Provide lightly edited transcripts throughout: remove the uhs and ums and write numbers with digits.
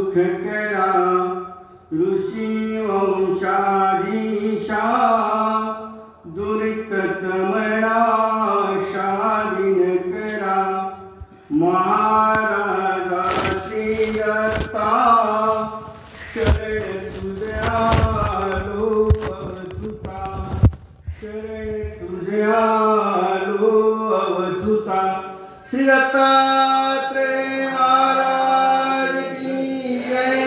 सुख करा ऋषी वंशाधीशा दुरिततमना शालीन करा महाराजाची दत्ता शरण तुझ्या लो अवधूता शरण तुझ्या लो अवधूता श्री दत्तात्रेय महाराज की जय।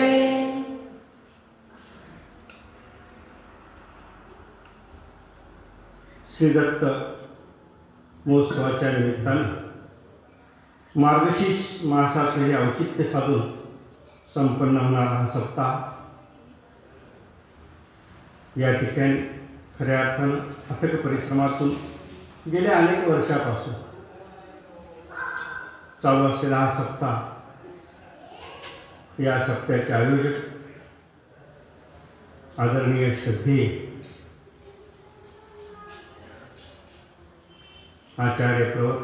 श्री दत्त महोत्सवाच्या निमित्तानं मार्गशीर्ष मासाचे हे औचित्य साधून संपन्न होणारा हा सप्ताह या ठिकाणी खऱ्या अर्थानं अथक परिश्रमातून गेल्या अनेक वर्षापासून चालू असलेला हा सप्ताह, या सप्त्याचे आयोजक आदरणीय श्रद्धेय आचार्य प्रवर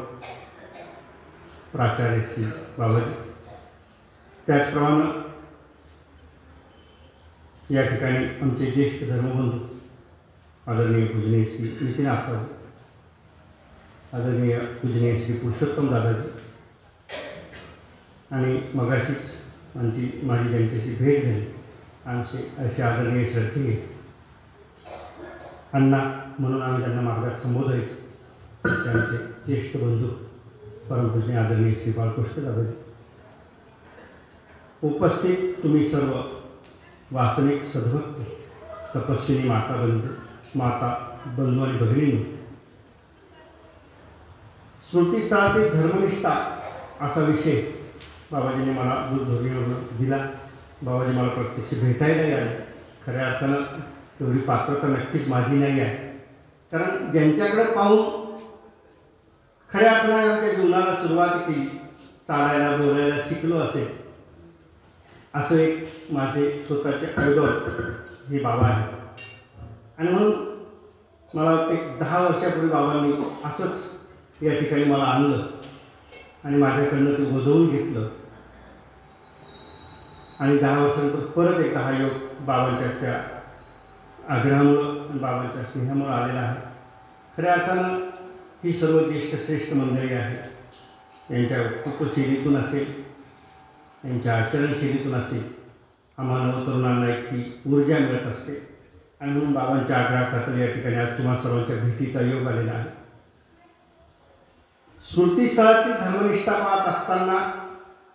प्राचार्य श्री बाबाजी, त्याचप्रमाणे या ठिकाणी आमचे ज्येष्ठ धर्मबंधू आदरणीय पूजनीय श्री नितीन आप्पा, आदरणीय पूजनीय श्री पुरुषोत्तम दादाजी आणि मगाशीच माझी त्यांच्याशी भेट झाली आमचे असे आदरणीय श्रद्धेय अण्णा म्हणून आम्ही त्यांना मार्गात संबोधायचो, आमचे ज्येष्ठ बंधू परमपूजनीय आदरणीय श्री बाळकृष्ण दादाजी, उपस्थित तुम्ही सर्व वासनिक सद्भक्त तपस्विनी माता बंधू आणि भगिनींनो, स्मृतीस्थळातील धर्मनिष्ठा असा विषय बाबाजींनी मला दूरध्वनीवर दिला. बाबाजी मला प्रत्यक्ष भेटायला आले. खऱ्या अर्थानं तेवढी पात्रता नक्कीच माझी नाही आहे, कारण ज्यांच्याकडे पाहून खऱ्या अर्थानं आमच्या जीवनाला सुरुवात केली, चालायला बोलायला शिकलो असेल, असं एक माझे स्वतःचे आयडॉल हे बाबा आहे. आणि म्हणून मला एक 10 वर्षापूर्वी बाबांनी असंच या ठिकाणी मला आणलं आणि माझ्याकडनं ते बोधवून घेतलं आणि 10 वर्षानंतर परत एकदा हा योग बाबांच्या त्या आग्रहामुळं आणि बाबांच्या स्नेहामुळं आलेला आहे. खऱ्या अर्थानं ही सर्व ज्येष्ठ श्रेष्ठ मंडळी आहे, यांच्या वक्तृत्वशैलीतून असेल, यांच्या आचरणशैलीतून असेल, आम्हा नवतरुणांना एक ती ऊर्जा मिळत असते. आणि म्हणून बाबांच्या आग्रहाखातर या ठिकाणी आज तुम्हा सर्वांच्या भेटीचा योग आलेला आहे. स्मृतीस्थळातील धर्मनिष्ठा पाहत असताना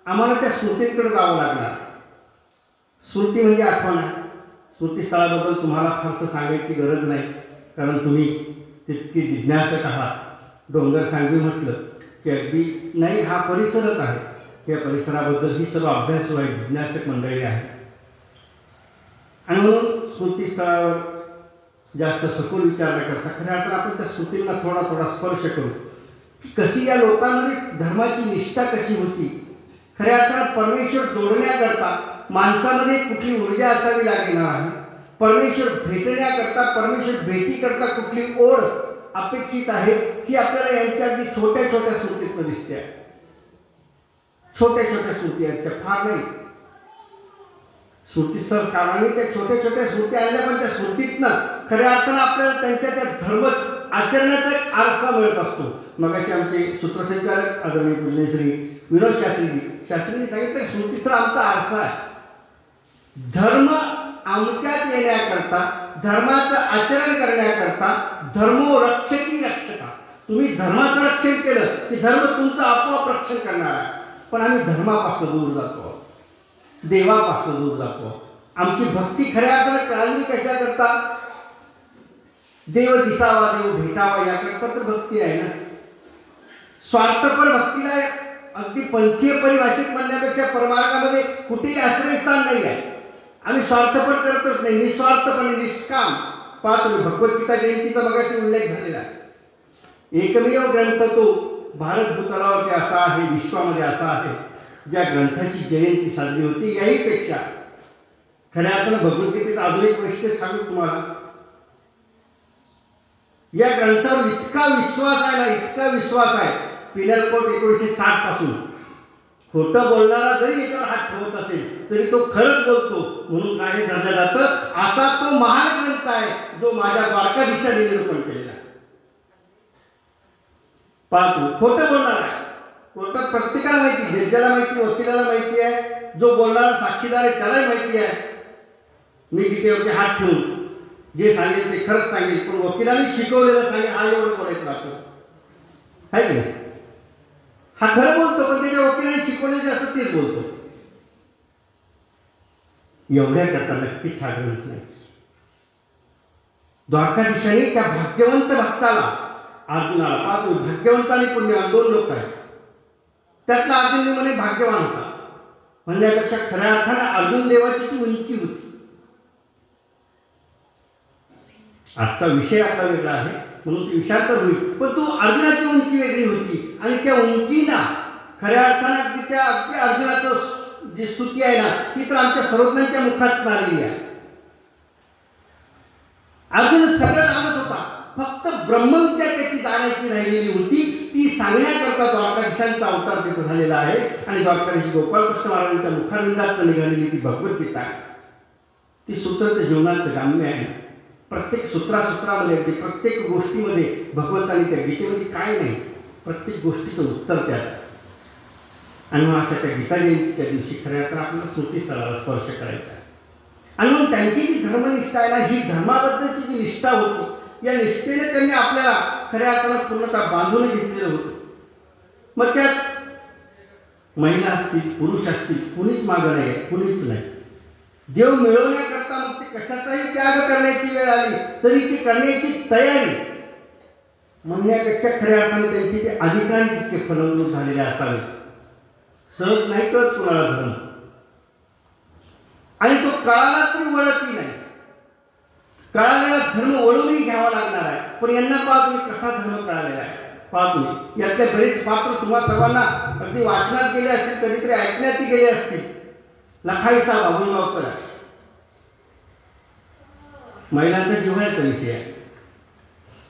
आम्हाला त्या स्मृतींकडे जावं लागणार. स्मृती म्हणजे आठवण आहे. स्मृतीस्थळाबद्दल तुम्हाला फारसं सांगायची गरज नाही, कारण तुम्ही तितकी जिज्ञासक आहात. डोंगर सांगवी म्हटलं की अगदी नाही, हा परिसरच आहे. या परिसराबद्दल ही सर्व अभ्यासू आहे, जिज्ञासक मंडळी आहे. आणि म्हणून स्मृतीस्थळावर जास्त सखोल विचार न करता खऱ्या अर्थानं आपण त्या स्मृतींना थोडा थोडा स्पर्श करू की कशी या लोकांमध्ये धर्माची निष्ठा कशी होती. खऱ्या अर्थानं परमेश्वर जोडण्याकरता माणसामध्ये कुठली ऊर्जा असावी लागणार आहे, परमेश्वर भेटण्याकरता, परमेश्वर भेटीकरता कुठली ओढ अपेक्षित आहे, ही आपल्याला यांच्या अगदी छोट्या छोट्या स्मृतीतनं दिसते आहे. छोट्या छोट्या स्मृती आहेत, त्या फार नाही. स्मृतीस्थळ कामाने त्या छोट्या छोट्या स्मृती आणल्या, पण त्या स्मृतीतनं खऱ्या अर्थानं आपल्याला त्यांच्या त्या धर्म आचरण्याचा एक आरसा मिळत असतो. मग असे आमचे सूत्रसंचालक आदरणीय पूजनीय श्री विनोद शास्त्रींनी सांगितलं, स्मृतीस्थळ आमचा आरसा आहे. धर्म आमच्यात येण्याकरता, धर्माचं आचरण करण्याकरता, धर्मो रक्षकी रक्षका. तुम्ही धर्माचं रक्षण केलं की धर्म तुमचं आपोआप रक्षण करणार आहे. पण आम्ही धर्मापासून दूर जातो, देवापासून दूर जातो. आमची भक्ती खऱ्या अर्थानं कळली कशाकरता? देव दिसावा, देव भेटावा याकरता तर भक्ती आहे ना. स्वार्थपर भक्तीला अगदी पंथीय परिभाषित म्हणण्यापेक्षा परमार्थामध्ये कुठेही आश्रयस्थान नाही आहे. आम्ही स्वार्थपर करतच नाही, निस्वार्थपणे निष्काम. पहा तुम्ही भगवद्गीता जयंतीचा मगाशी उल्लेख झालेला आहे. एकमेव ग्रंथ तो भारत भूतलावरती असा आहे, विश्वामध्ये असा आहे, ज्या ग्रंथाची जयंती साजरी होती. याहीपेक्षा खऱ्या अर्थानं भगवद्गीतेचं अजून एक वैशिष्ट्य सांगू तुम्हाला. या ग्रंथावर इतका विश्वास आहे ना, इतका विश्वास आहे. पिनल कोट 1960 पासून खोटं बोलणारा जरी याच्यावर हात ठेवत असेल तरी तो खरंच बोलतो म्हणून काय धरलं जातं. असा तो महान ग्रंथ आहे जो माझ्या द्वारकाधीशाने निरूपण केलेला आहे. पाहतो खोटं बोलणार आहे. कोर्टात प्रत्येकाला माहिती, जड्जाला माहिती, वकिलाला माहिती आहे, जो बोलणारा साक्षीदार आहे त्यालाही माहिती आहे मी गीतेवरती हात ठेवून जे सांगेल ते खरंच सांगेल. पण वकिलाने शिकवलेलं सांगेल हा एवढं बोलायचं राहतो आहे की हा खरं बोलतो पण त्याच्या वकिलाने शिकवले जे असतं तेच बोलतो. एवढ्या करता नक्कीच हा ग्रंथ नाही. द्वारकाधीशाने त्या भाग्यवंत भक्ताला अर्जुनाला पाहतो. भाग्यवंत आणि पुण्यवान दोन लोक आहेत. त्यातला अर्जुन म्हणे भाग्यवान होता म्हणण्यापेक्षा खऱ्या अर्थाने अर्जुन देवाची ती उंची होती. आजचा विषय आपला वेगळा आहे म्हणून ती विचार होईल पण तो अर्जुनाची उंची वेगळी होती आणि त्या उंचीला खऱ्या अर्थाने अगदी अर्जुनाचं जी स्तुती आहे ना ती तर आमच्या सर्वज्ञांच्या मुखात आलेली आहे. अर्जुन सगळं जाणत होता फक्त ब्रह्मविद्या त्याची जाण्याची राहिलेली होती. ती सांगण्याकरता द्वारकाधीशांचा अवतार तिथं झालेला आहे आणि द्वारकाधीश गोपाळकृष्ण महाराजांच्या मुखारविंदात निघालेली ती भगवद्गीता आहे. ती सूत्र ते जीवनाचं गाम्य आहे. प्रत्येक सूत्रामध्ये अगदी प्रत्येक गोष्टीमध्ये भगवंतानी त्या गीतेमध्ये काय नाही प्रत्येक गोष्टीचं उत्तर त्यात. आणि मग अशा त्या गीता जयंतीच्या दिवशी खऱ्या तर आपल्याला स्मृतीस्थळाला स्पर्श करायचा आहे. आणि मग त्यांची जी धर्मनिष्ठा आहे ना ही धर्माबद्दलची जी निष्ठा होती या निष्ठेने त्यांनी आपल्याला खऱ्या अर्थानं पूर्णतः बांधून घेतलेलं होतं. मग त्यात महिला असतील पुरुष असतील कुणीच मागं नाही आहे कुणीच नाही. देव मिळवण्याकरता मग ते कशाचाही त्याग करण्याची वेळ आली तरी ती करण्याची तयारी म्हणण्यापेक्षा खऱ्या अर्थाने त्यांची ते अधिकारी तितके फलवणूक झालेले असावे. सहज नाही कळत कुणाला धर्म आणि तो कळाला तरी वळतही नाही. कळालेला धर्म वळूनही घ्यावा लागणार आहे. पण यांना पहा तुम्ही कसा धर्म कळालेला आहे. पहा तुम्ही यातले बरेच पात्र तुम्हा सर्वांना अगदी वाचनात गेले असतील कधीतरी ऐकण्यातही गेले असतील. लखाईचा बाबुळगावकर महिलांचा जिव्हाळ्याचा विषय आहे.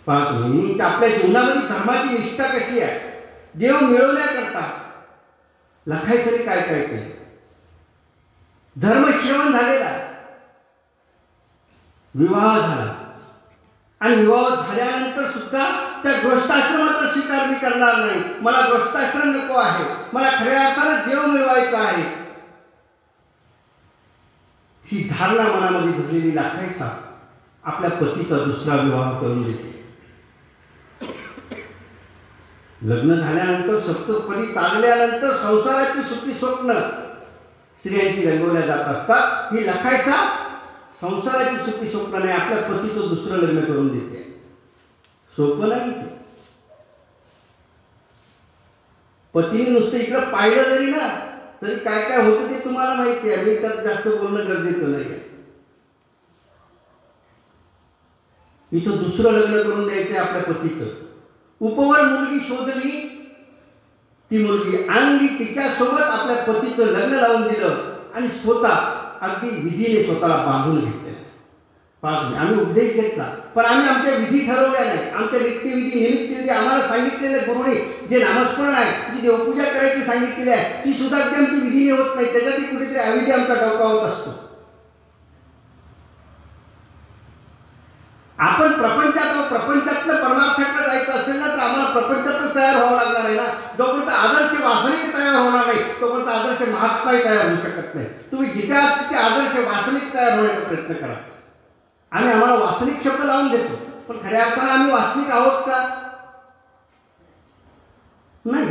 पहा तुम्ही आपल्या जीवनामध्ये धर्माची निष्ठा कशी आहे. देव मिळवण्याकरता लखाईसरी काय काय केलं. धर्मश्रवण झालेला विवाह झाला आणि विवाह झाल्यानंतर सुद्धा त्या गृहस्थाश्रमाचा स्वीकार मी करणार नाही. मला गृहस्थाश्रम नको आहे. मला खऱ्या अर्थानं देव मिळवायचा आहे. ही धारणा मनामध्ये भरलेली लाखायचा आपल्या पतीचा दुसरा विवाह करून देते. लग्न झाल्यानंतर सप्तपदी चालल्यानंतर संसाराची सुखी स्वप्न स्त्रियांची रंगवल्या जात असतात. ही लखायचा संसाराची सुखी स्वप्न नाही आपल्या पतीचं दुसरं लग्न करून देते. सोपं नाही. पतीने नुसतं इकडं पाहिलं जरी ना तरी काय काय होतं ते तुम्हाला माहिती आहे. मी त्यात जास्त बोलणं गरजेचं नाही आहे. इथं दुसरं लग्न करून द्यायचं आपल्या पतीचं. उपवर मुलगी शोधली ती मुलगी आणली तिच्यासोबत आपल्या पतीचं लग्न लावून दिलं आणि स्वतः अगदी विधीने स्वतःला बांधून घेतले. आम्ही उपदेश घेतला पण आम्ही आमच्या विधी ठरवल्या नाही. आमच्या नित्यविधी निमित्त आम्हाला सांगितलेले गुरुने जे नामस्मरण आहे जी देवपूजा करायची सांगितलेली आहे ती सुद्धा अगदी आमची विधीने होत नाही. त्याच्यातही कुठेतरी अविधी आमचा डोकावत असतो. आपण प्रपंचातलं परमार्थाकडे जायचं असेल ना तर आम्हाला प्रपंचातच तयार व्हावं लागणार आहे ना. जोपर्यंत आदर्श वासनिक तयार होणार नाही तोपर्यंत आदर्श महात्माही तयार होऊ शकत नाही. तुम्ही जिथे आहात तिथे आदर्श वासनिक तयार होण्याचा प्रयत्न करा. आम्ही आम्हाला वासनिक शब्द लावून देतो पण खऱ्या अर्थाने आम्ही वासनिक आहोत का नाही.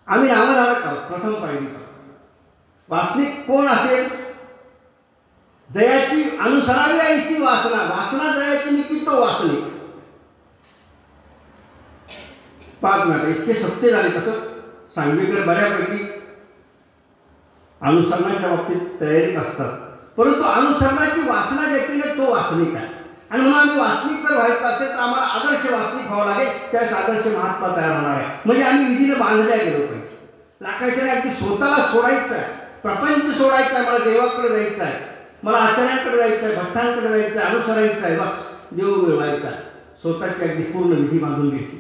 आम्ही नामधारक आहोत. प्रथम पाहिली वासनिक कोण असेल. जयाची अनुसरावी ऐशी वासना. वासना जयाची निकी तो वासनिक. पाच मिनिट इतके सत्य झाले. कसं सांगवीकर बऱ्यापैकी अनुसरणाच्या बाबतीत तयारीत असतात परंतु अनुसरणाची वासना ज्याची तो वासनिक आहे. आणि म्हणून आम्ही वासनिक जर व्हायचं असेल तर आम्हाला आदर्श वासनिक व्हावं लागेल. त्यावेळेस आदर्श महात्मा तयार होणार आहे. म्हणजे आम्ही विधीने बांधल्या गेलो पाहिजे. लाखायचं अगदी स्वतःला सोडायचं आहे. प्रपंच सोडायचं आहे. मला देवाकडे जायचं आहे. मला आचार्यांकडे जायचं आहे. भक्तांकडे जायचं आहे. अनुसरायचं आहे. बस देव मिळवायचा आहे. स्वतःची अगदी पूर्ण विधी बांधून घेतली.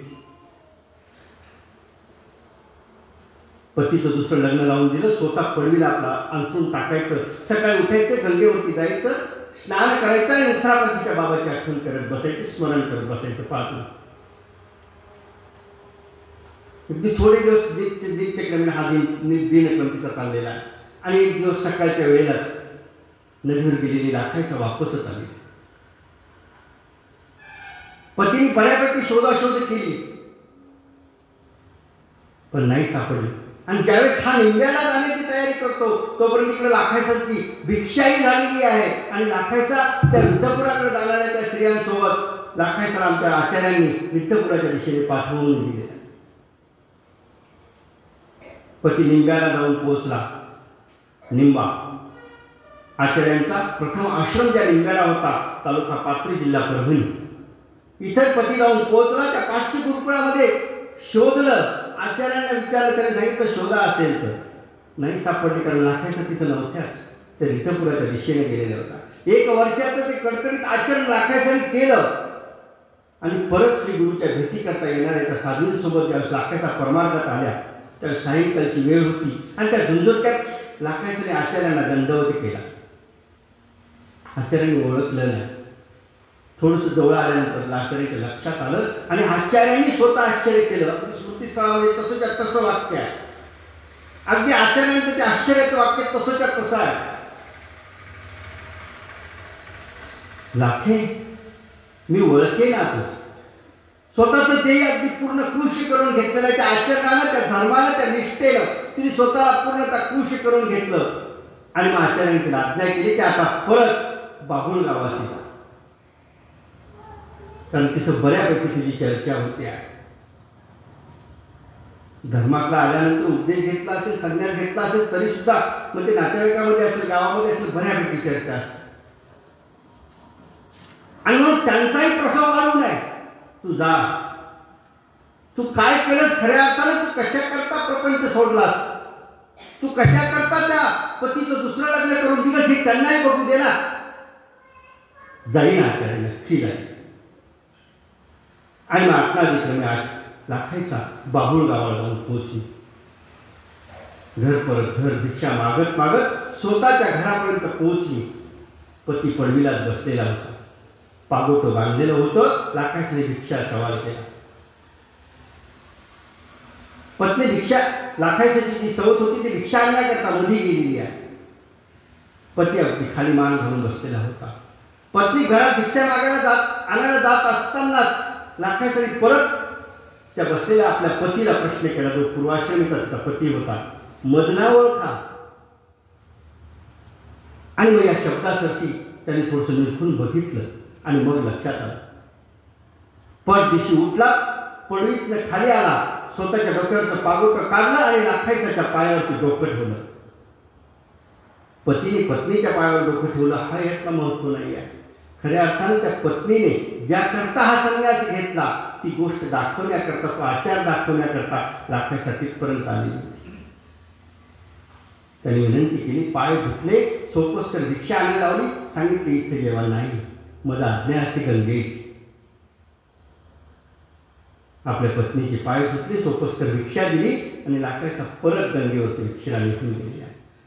पतीचं दुसरं लग्न लावून दिलं, स्वतः पडवीला आपला अंथरून टाकायचं, सकाळी उठायचं, गंगेवरती जायचं, स्नान करायचं आणि उत्तरापतीच्या बाबाची आठवण करत बसायचे, स्मरण करत बसायचं 5 मिनिट. अगदी थोडे दिवस नित्यक्रमेने हा दिनक्रम चाललेला आहे. आणि एक दिवस सकाळच्या वेळेला नदीवर गेलेली राखायचा वापसच आली. पतीने बऱ्यापैकी शोधाशोध केली पण नाही सापडली. आणि ज्यावेळेस हा निंब्याला जाण्याची तयारी करतो तोपर्यंत इकडे लाखायसाची भिक्षाही झालेली आहे. आणि लाखायसा त्या विठ्ठपुराकडे जाणाऱ्या त्या स्त्रियांसोबत लाखायसा आमच्या आचार्यांनी विठ्ठपुराच्या दिशेने पाठवून दिले. पती निंब्याला जाऊन पोहोचला. निंबा आचार्यांचा प्रथम आश्रम ज्या निंब्याला होता, तालुका पाथरी, जिल्हा परभणी. इथं पती जाऊन पोहोचला. त्या 500 गुरुकुळामध्ये शोधलं. आचार्यांना विचारलं, त्याने सांगितलं शोधा असेल तर. नाही सापडली, कारण लाखायचा तिथं नव्हत्याच, त्या विठ्ठपुराच्या दिशेने गेलेला होता. 1 वर्षाचं ते कडकडीत आचरण लाखायसाने केलं. आणि परत श्री गुरुच्या भेटी करता येणाऱ्या त्या साधूंसोबत ज्यावेळेस लाखायचा परमार्गात आल्या त्यावेळेस सायंकाळची वेळ होती. आणि त्या झुंजोट्यात लाखायसाने आचार्यांना दंडवत केला. आचार्यांनी ओळखलं नाही. थोडंसं जवळ आल्यानंतर आचार्याच्या लक्षात आलं आणि आचार्यांनी स्वतः आश्चर्य केलं. स्मृतीस्थळामध्ये तसंच्या तसं वाक्य आहे. अगदी आचार्यांचं ते आश्चर्याचं वाक्य तसंच्या तसं आहे. लाखे, मी ओळखे ना तू. स्वतःचं तेही अगदी पूर्ण कृषी करून घेतलेलं आहे. त्या आचरणानं, त्या धर्मानं, त्या निष्ठेनं तिने स्वतःला पूर्णतः कृषी करून घेतलं. आणि मग आचार्यांनी तिला आज्ञा केली की आता परत बाभूळ गावाशी जा, कारण तिथं बऱ्यापैकी तुझी चर्चा होते आहे. धर्मातला आल्यानंतर उपदेश घेतला असेल, संन्यास घेतला असेल तरी सुद्धा म्हणजे नातेवाईकामध्ये असेल, गावामध्ये असेल, बऱ्यापैकी चर्चा असते. आणि म्हणून त्यांचाही प्रभाव वाढू नये. तू जा. तू काय केलंस खऱ्या अर्थानं? तू कशा करता प्रपंच सोडलास? तू कशा करता त्या पतीचं दुसरं लग्न करून दिलंस हे त्यांनाही बघू दे ना. जाईन आचार्य, नक्की जाईन. आणि मग आत्मादिक्रमे लाखायचा बाभूळ गावाला जाऊन पोहोचली. घर परत घर भिक्षा मागत मागत स्वतःच्या घरापर्यंत पोहोचली. पती पडवीलाच बसलेला होता. पागोटं बांधलेलं होतं. लाखायसाने भिक्षा सवाल केला. पत्नी भिक्षा, लाखायसाची जी सवत होती ती भिक्षा आणण्याकरता मध्ये गेलेली आहे. पती अगदी खाली मान घालून बसलेला होता. पत्नी घरात भिक्षा आणायला जात असतानाच लाखायसाने परत त्या बसलेल्या आपल्या पतीला प्रश्न केला. जो पूर्वाश्रमीचा त्याचा पती होता. मदना ओळखा. आणि मग या शब्दासरशी त्याने थोडंसं निरखून बघितलं आणि मग लक्षात आलं. पट दिशी उठला, पडवीतनं खाली आला, स्वतःच्या डोक्यावरचं पागोटं काढलं आणि लाखायसाच्या पायावरती डोकं ठेवलं. पतीने पत्नीच्या पायावर डोकं ठेवलं हा यातला महत्व नाही आहे. खऱ्या अर्थानं त्या पत्नीने ज्या करता हा संन्यास घेतला ती गोष्ट दाखवण्याकरता, तो आचार दाखवण्याकरता लाखायसा तिथपर्यंत आली. त्यांनी विनंती केली, पाय धुतले, सोपस्कर भिक्षा आणायला लावली. सांगितले इथे जेवण नाही, माझा आज्ञा असे गंगेची. आपल्या पत्नीचे पाय धुतले, सोपस्कर भिक्षा दिली आणि लाखायसा परत गंगेवरती भिक्षेला निघून गेली.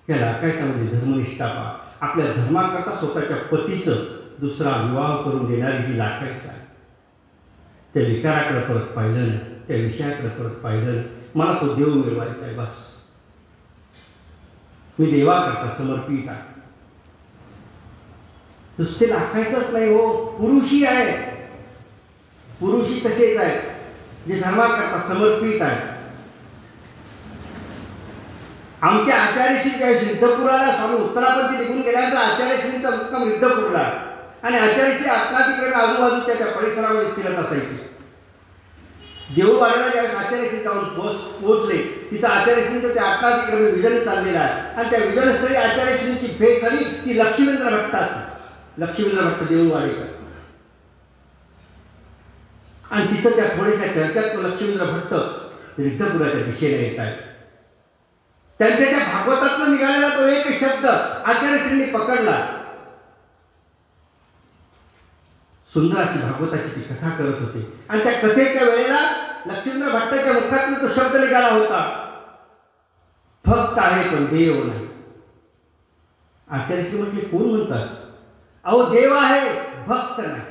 त्या लाखायसामध्ये धर्मनिष्ठा पहा. आपल्या धर्माकरता स्वतःच्या पतीचं दुसरा विवाह करून देणारी ही लाखायसा आहे. त्या विकाराकडे परत पाहिलं नाही, त्या विषयाकडे परत पाहिलं नाही. मला तो देव मिळवायचा आहे, बस. मी देवाकरता समर्पित आहे. नुसते लाखायचंच नाही हो, पुरुषही आहे. पुरुषही तसेच आहेत जे धर्माकरता समर्पित आहे. आमच्या आचार्यश्री ज्या रिद्धपुराला स्वामी उत्तरापंथी निघून गेल्यानंतर आचार्यश्रींचा मुक्काम रिद्धपुरला आणि आचार्यश्री आत्मातिकडे आजूबाजूच्या त्या परिसरामध्ये फिरत असायची. देऊळवाड्याला ज्यावेळेस आचार्यश्री जाऊन पोहोचले तिथं आचार्यश्रींचं त्या आत्मातिकडे विजन चाललेलं आहे. आणि त्या विजनस्थळी आचार्यश्रींची भेट झाली ती लक्ष्मींद्र भट्टाची. लक्ष्मींद्र भट्ट देऊळवाडेकर. आणि तिथं त्या थोड्याशा चर्चात लक्ष्मींद्र भट्ट रिद्धपुराच्या दिशेने येत आहेत. त्यांच्या त्या भागवतातून निघालेला तो एक शब्द आचार्यश्रींनी पकडला. सुंदर अशी भागवताची ती कथा करत होते आणि त्या कथेच्या वेळेला लक्ष्मींद्र भट्टाच्या मुखातून तो शब्द निघाला होता. भक्त आहे पण देव नाही. आचार्यश्री म्हटले कोण म्हणतात? अहो देव आहे भक्त नाही.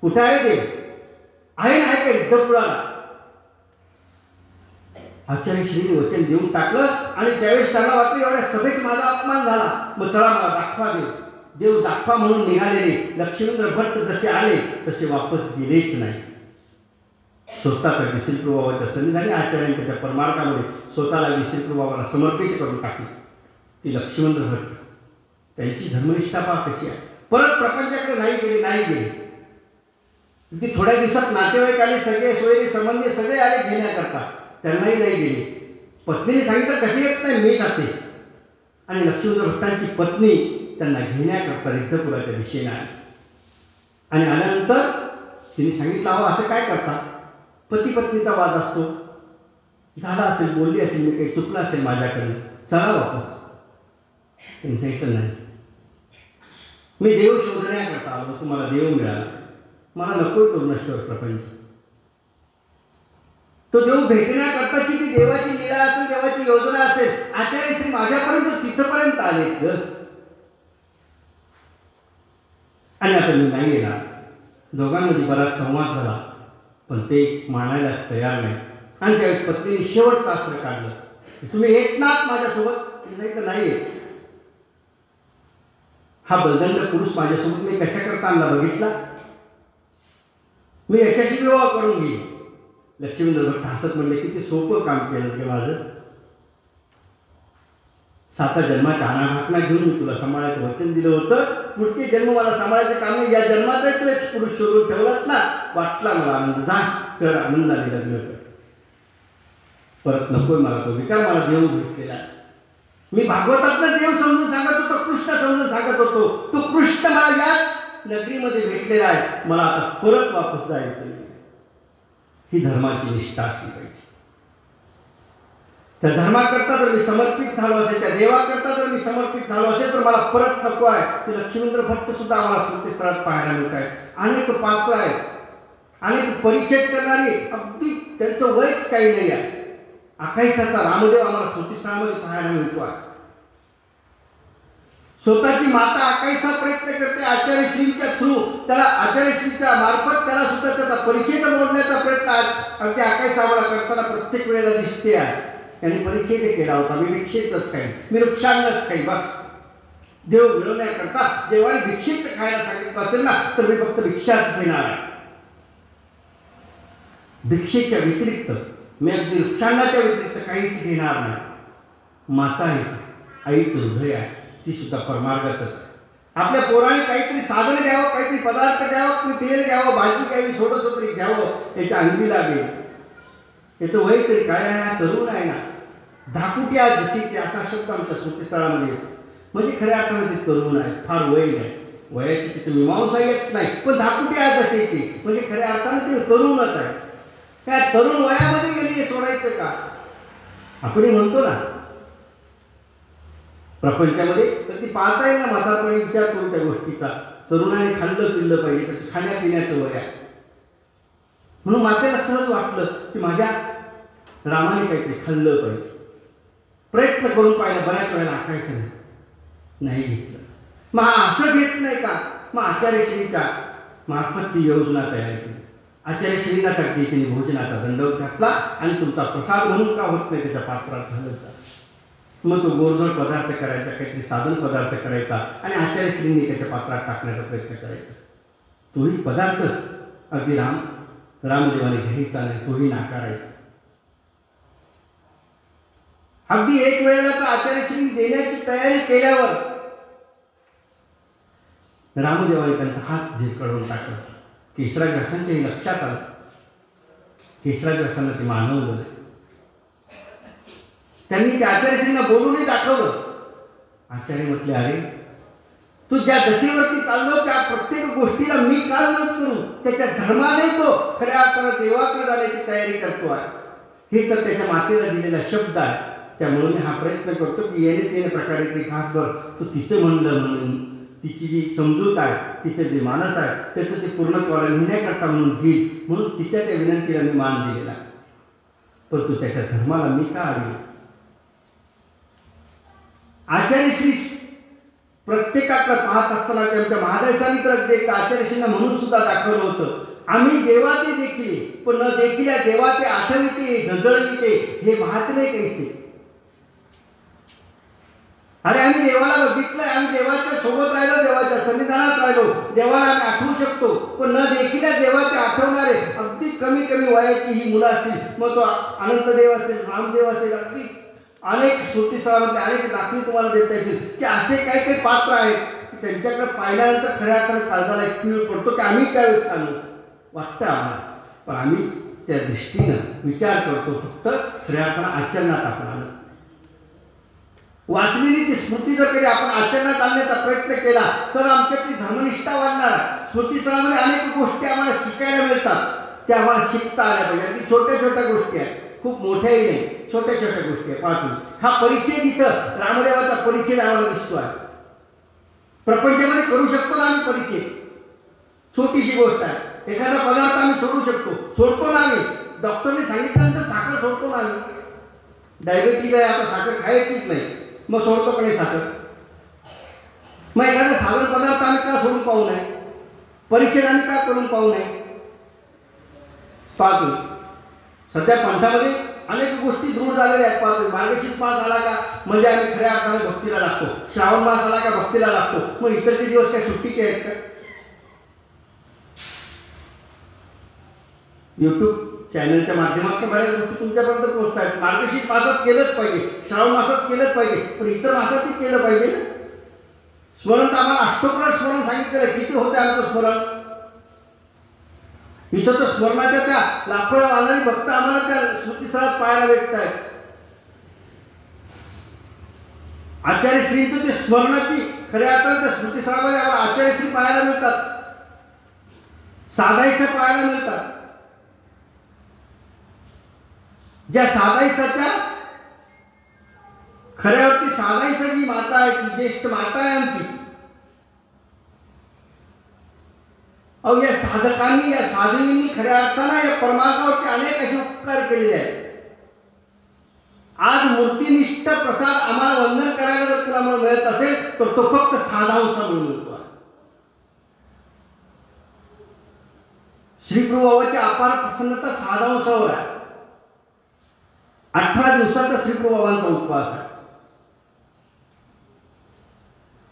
कुठे आहे देव? आहे ना का युद्धपुराला? आचार्यश्रीने वचन देऊन टाकलं आणि त्यावेळेस त्यांना वाटलं एवढ्या सभेत माझा अपमान झाला, मग चला मला दाखवा देव. देव दाखवा म्हणून निघालेले लक्ष्मींद्र भट्ट जसे आले तसे वापस गेलेच नाही. स्वतःच्या विशीलप्रभावाच्या सन्निधानी आचार्यांच्या त्या परमार्थामध्ये स्वतःला विशीलप्रभावाला समर्पित करून टाकले. ती लक्ष्मींद्र भट्ट त्यांची धर्मनिष्ठा पहा कशी आहे. परत प्रपंचाकडे नाही गेले. ती थोड्या दिवसात नातेवाईक आले, सगळे सोयरे संबंधी सगळे आले घेण्याकरता, त्यांनाही नाही गेले. पत्नीने सांगितलं कशी येत नाही, मी जाते. आणि लक्ष्मींद्र भट्टांची पत्नी त्यांना घेण्याकरता रिद्धपुराच्या दिशेने आली. आणि आल्यानंतर तिने सांगितलं अहो असं काय करता? पती पत्नीचा वाद असतो, झाला असेल, बोलली असेल, मी काही चुकलं असेल माझ्याकडे, चला वापस. त्यांनी सांगितलं नाही, मी देव शोधण्याकरता आलो, तुम्हाला देव मिळाला, मला नको तो नश्वर प्रपंच. तो देव भेटण्याकरताची ती देवाची लीला असेल, देवाची योजना असेल. आचार्यश्री माझ्यापर्यंत तिथपर्यंत आले ग. आणि आता मी नाही येणार. दोघांमध्ये बराच संवाद झाला पण ते मानायला तयार नाही. आणि त्यावेळेस पत्नीने शेवटचं अस्त्र काढलं, तुम्ही येत नात माझ्यासोबत? नाही तर नाही येत. हा बलदंड पुरुष माझ्यासोबत मी कशा करता आणला बघितला? मी याच्याशी विवाह करून घेईन. लक्ष्मींद्र भट्ट हसत म्हणले किती सोपं काम केलं की माझं. 7 जन्माच्या अनाभाकना घेऊन मी तुला सांभाळायचं वचन दिलं होतं. पुढचे जन्म मला सांभाळायचं काम नाही. या जन्माचाही तू एक पुरुष शोधून ठेवलाच ना, वाटला मला आनंद. जा कर, आनंदाने लग्न कर. परत नकोय मला तो विकार, मला देव भेटलेला आहे. मी भागवतातनं देव समजून सांगत होतो, कृष्ण समजून सांगत होतो. तो कृष्ण मला याच नगरीमध्ये भेटलेला आहे. मला आता परत वापस जायचं. ही धर्माची निष्ठा असली पाहिजे. त्या धर्माकरता जर मी समर्पित झालो असेल, त्या देवाकरता जर मी समर्पित झालो असेल तर मला परत नको आहे. ते लक्ष्मींद्र भट्ट सुद्धा आम्हाला स्मृतीस्थळात पाहायला मिळत आहेत. अनेक पात्र आहेत, अनेक परिचय करणारी, अगदी त्यांचं वयच काही नाही आहे. आकाशाचा रामदेव आम्हाला स्मृतीस्थळामध्ये पाहायला मिळतो आहे. स्वतःची माता आकाईचा प्रयत्न करते आचार्यश्रींच्या थ्रू, त्याला आचार्यश्रीच्या मार्फत त्याला सुद्धा त्याचा परिचय मोडण्याचा प्रयत्न अगदी आकाश आम्हाला करताना प्रत्येक वेळेला दिसते आहे. त्यांनी परिचय केला होता, मी भिक्षेतच खाईन, मी वृक्षांनाच खाईन. बस देव मिळवण्याकरता देवाने भिक्षेत खायला सांगितलं असेल ना तर मी फक्त भिक्षाच घेणार आहे. भिक्षेच्या व्यतिरिक्त मी अगदी वृक्षांनाच्या व्यतिरिक्त काहीच घेणार नाही. माता आहे, आईचं हृदय आहे, ती सुद्धा परमार्गातच. आपल्या पोराने काहीतरी साधन घ्यावं, काहीतरी पदार्थ घ्यावं, तेल घ्यावं, भाजी घ्यावी, थोडंसं तरी घ्यावं, याच्या अंगी लागेल. याचं वय तरी काय आहे? हा तरुण आहे ना, धाकुट्या जशीचे असा शब्द आमच्या स्मृतीस्थळामध्ये येतो. म्हणजे खऱ्या अर्थाने ते तरुण आहे, फार वय नाही. वयाची तिथे मीमांसा येत नाही, पण धाकुट्या जशीचे म्हणजे खऱ्या अर्थाने ते तरुणच आहे. त्या तरुण वयामध्ये गेली सोडायचं का? आपण म्हणतो ना प्रपंचामध्ये, तर ती पाहता येईल ना म्हातारपणी विचार करू त्या गोष्टीचा. तरुणाने खाल्लं पिल्लं पाहिजे, त्याचं खाण्यापिण्याचं वय आहे. म्हणून मातेला सहज वाटलं की माझ्या रामाने काहीतरी खाल्लं पाहिजे. प्रयत्न करून पाहिलं, बऱ्याच वेळेला आखायचं नाही घेतलं. मग हा असं घेत नाही का? मग आचार्यश्रीच्या मार्फत ती योजना तयार केली. आचार्यश्रीला सांगते तिने भोजनाचा दंडवत घातला आणि तुमचा प्रसाद म्हणून का होत नाही त्याच्या पात्रात घालायचा. मग तो गोडधोड पदार्थ करायचा, काहीतरी साधन पदार्थ करायचा आणि आचार्यश्रींनी त्याच्या पात्रात टाकण्याचा प्रयत्न करायचा. तोही पदार्थ अगदी रामदेवाने घ्यायचा नाही, तोही नाकारायचा. अगदी एक वेळेला तर आचार्यश्री देण्याची तयारी केल्यावर रामदेवाने त्यांचा हात झिरकडून टाकला. केशराग्रासांच्याही लक्षात आलं. केशराग्रासांना ते मानवलं. त्यांनी त्या आचार्यश्रींना बोलूनही दाखवलं. आचार्य म्हटले, अरे तू ज्या दशेवरती चाललो त्या प्रत्येक गोष्टीला मी का विरोध करू? त्याच्या धर्माने तो खऱ्या अर्थानं देवाकडे जाण्याची तयारी करतो आहे. हे तर त्याच्या मातेला दिलेला शब्द आहे. त्यामुळे मी हा प्रयत्न करतो की येणे तेने प्रकारे ती खासभर तो तिचं म्हणलं म्हणून, तिची जी समजूत आहे, तिचं जे मानस आहे त्याचं ते पूर्णत्वाला नेण्याकरता म्हणून घेईल, म्हणून तिच्या त्या विनंतीला मी मान दिलेला. परंतु त्याच्या धर्माला मी का आली? आचार्यश्री प्रत्येकाकडे पाहत असताना त्यांच्या महादेशांनी तर एक आचार्यश्रींना म्हणून सुद्धा दाखवलं होतं, आम्ही देवाचे देखील पण न देखील देवाचे आठविते झळझळविते हे महात्मे कैसे. अरे आम्ही देवाला बघितलंय, आम्ही देवाच्या सोबत राहिलो, देवाच्या सन्निधानात राहिलो, देवाला आम्ही आठवू शकतो, पण न देखील देवाचे आठवणारे अगदी कमी कमी वयाची ही मुलं असतील, मग तो अनंतदेव असेल, रामदेव असेल, अगदी अनेक श्रुतीस्थळामध्ये अनेक दाखले तुम्हाला देता येतील की असे काही काही पात्र आहेत की त्यांच्याकडे पाहिल्यानंतर खऱ्या अर्थाने काळजाला एक पीळ पडतो की आम्ही त्यावेळेस आलो वाटतं आम्हाला, पण आम्ही त्या दृष्टीनं विचार करतो, फक्त खऱ्या अर्थानं आचरणात आपण आलो. वाचलेली ती स्मृती जर कधी आपण आचरणात आणण्याचा प्रयत्न केला तर आमच्यातली धर्मनिष्ठा वाढणार. स्मृतीस्थळामध्ये अनेक गोष्टी आम्हाला शिकायला मिळतात, त्या आम्हाला शिकता आल्या पाहिजे. अगदी छोट्या छोट्या गोष्टी आहेत, खूप मोठ्याही नाही, छोट्या छोट्या गोष्टी आहेत. पाहतो हा परिचय तिथं रामदेवाचा परिचय आम्हाला दिसतो आहे. प्रपंचामध्ये करू शकतो ना आम्ही परिचय, छोटीशी गोष्ट आहे. एखादा पदार्थ आम्ही सोडू शकतो, सोडतो ना आम्ही. डॉक्टरने सांगितल्यानंतर साखर सोडतो ना आम्ही. डायबेटीज आहे, आता साखर खायचीच नाही, मग सोडतो का नाही साखर. मग एखादा साधन पदार्थ आम्ही का सोडून पाहू नये, परिचय आम्ही का करून पाहू नये. पाहतो सध्या पंथामध्ये अनेक गोष्टी दूर झालेल्या आहेत. पाहतो मार्गशीर्ष मास आला का म्हणजे आम्ही खऱ्या अर्थाने भक्तीला लागतो, श्रावण मास आला का भक्तीला लागतो, मग इतरचे दिवस काय सुट्टीचे आहेत का. यूट्यूब चॅनलच्या माध्यमातून बऱ्याच गोष्टी तुमच्यापर्यंत पोहोचत आहेत. मार्गशीर्ष मासात केलंच पाहिजे, श्रावण मासात केलंच पाहिजे, पण इतर मासातही केलं पाहिजे ना. स्मरण तर आम्हाला अष्टोत्तर स्मरण सांगितलेलं, किती होते आमचं स्मरण. इथं तर स्मरणाच्या त्या लाखोळ्या वाढणारी भक्त आम्हाला त्या स्मृतीस्थळात पाहायला भेटत आहेत. आचार्यश्रींचं ते स्मरणाची खऱ्या अर्थाने त्या स्मृतीस्थळामध्ये आम्हाला आचार्यश्री पाहायला मिळतात, साधायचं पाहायला मिळतात. ज्या साधायसाच्या खऱ्यावरती साधायसा जी माता आहे, ती ज्येष्ठ माता आहे आमची. अहो या साधकांनी, या साधूंनी खऱ्या अर्थानं या परमार्थावरती अनेक असे उपकार केलेले आहेत. आज मूर्तिनिष्ठ प्रसाद आम्हाला वंदन करायला जर तुला मिळत असेल तर तो फक्त साधांचा मिळतो. श्री प्रभूबाबाची अपार प्रसन्नता साधांसावर आहे. 18 दिवसाचा श्री प्रभूबाबांचा उपवास आहे.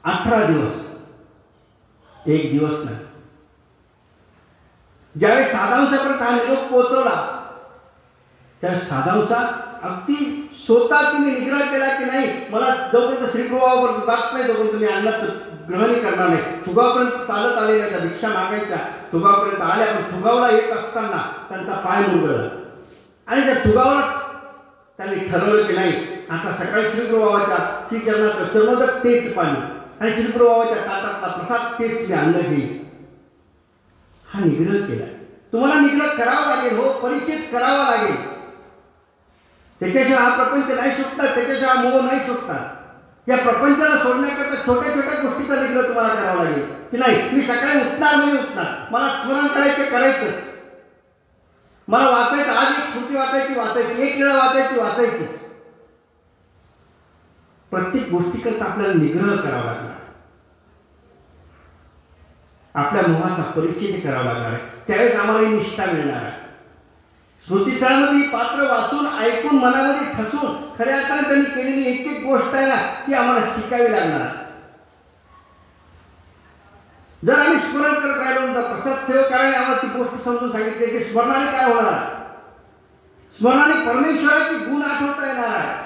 18 दिवस, एक दिवस नाही. ज्यावेळेस साधांसापर्यंत हा निरोप पोहोचवला त्यावेळेस साधांसा अगदी स्वतः तुम्ही निग्रह केला की नाही, मला जोपर्यंत श्री प्रभूबाबापर्यंत जात नाही तोपर्यंत तुम्ही अन्नाचं ग्रहणही करणार नाही. थुगावपर्यंत चालत आलेल्या भिक्षा मागायच्या, थुगावपर्यंत आल्या, पण थुगावला येत असताना त्यांचा पाय मुरगळला आणि त्या थुगावला त्यांनी ठरवलं की नाही, आता सकाळी श्री प्रभूबाबाच्या श्रीचरणाचं चर्मोदक तेच पाणी आणि श्री प्रभूबाबाच्या ताटातला प्रसाद तेच मी अन्न घेईन. हा निग्रह केला. तुम्हाला निग्रह करावा लागेल, हो, परिचित करावा लागेल. त्याच्याशिवाय हा प्रपंच नाही सुटणार, त्याच्याशिवाय हा मोह नाही सुटणार. या प्रपंचाला सोडण्याकरता छोट्या छोट्या गोष्टीचा निग्रह तुम्हाला करावा लागेल की नाही, मी सकाळी उठणार म्हणजे उठणार, मला स्मरण करायचंच, मला वाचायचं, आज एक श्रुती वाचायची, एक वेळा वाचायची. प्रत्येक गोष्टीकरता आपल्याला निग्रह करावा लागणार, आपल्या मोहाचा परिचय करावा लागणार आहे. त्यावेळेस आम्हाला ही निष्ठा मिळणार आहे. स्मृतीस्थळामध्ये पात्र वाचून ऐकून मनामध्ये ठसून खऱ्या अर्थाने त्यांनी केलेली एक एक गोष्ट आहे ना, ती आम्हाला शिकावी लागणार आहे. जर आम्ही स्मरण करत राहिलो तर प्रसाद सेवकाने आम्हाला ती गोष्ट समजून सांगितली की स्मरणाने काय होणार, स्मरणाने परमेश्वराचे गुण आठवता येणार आहे.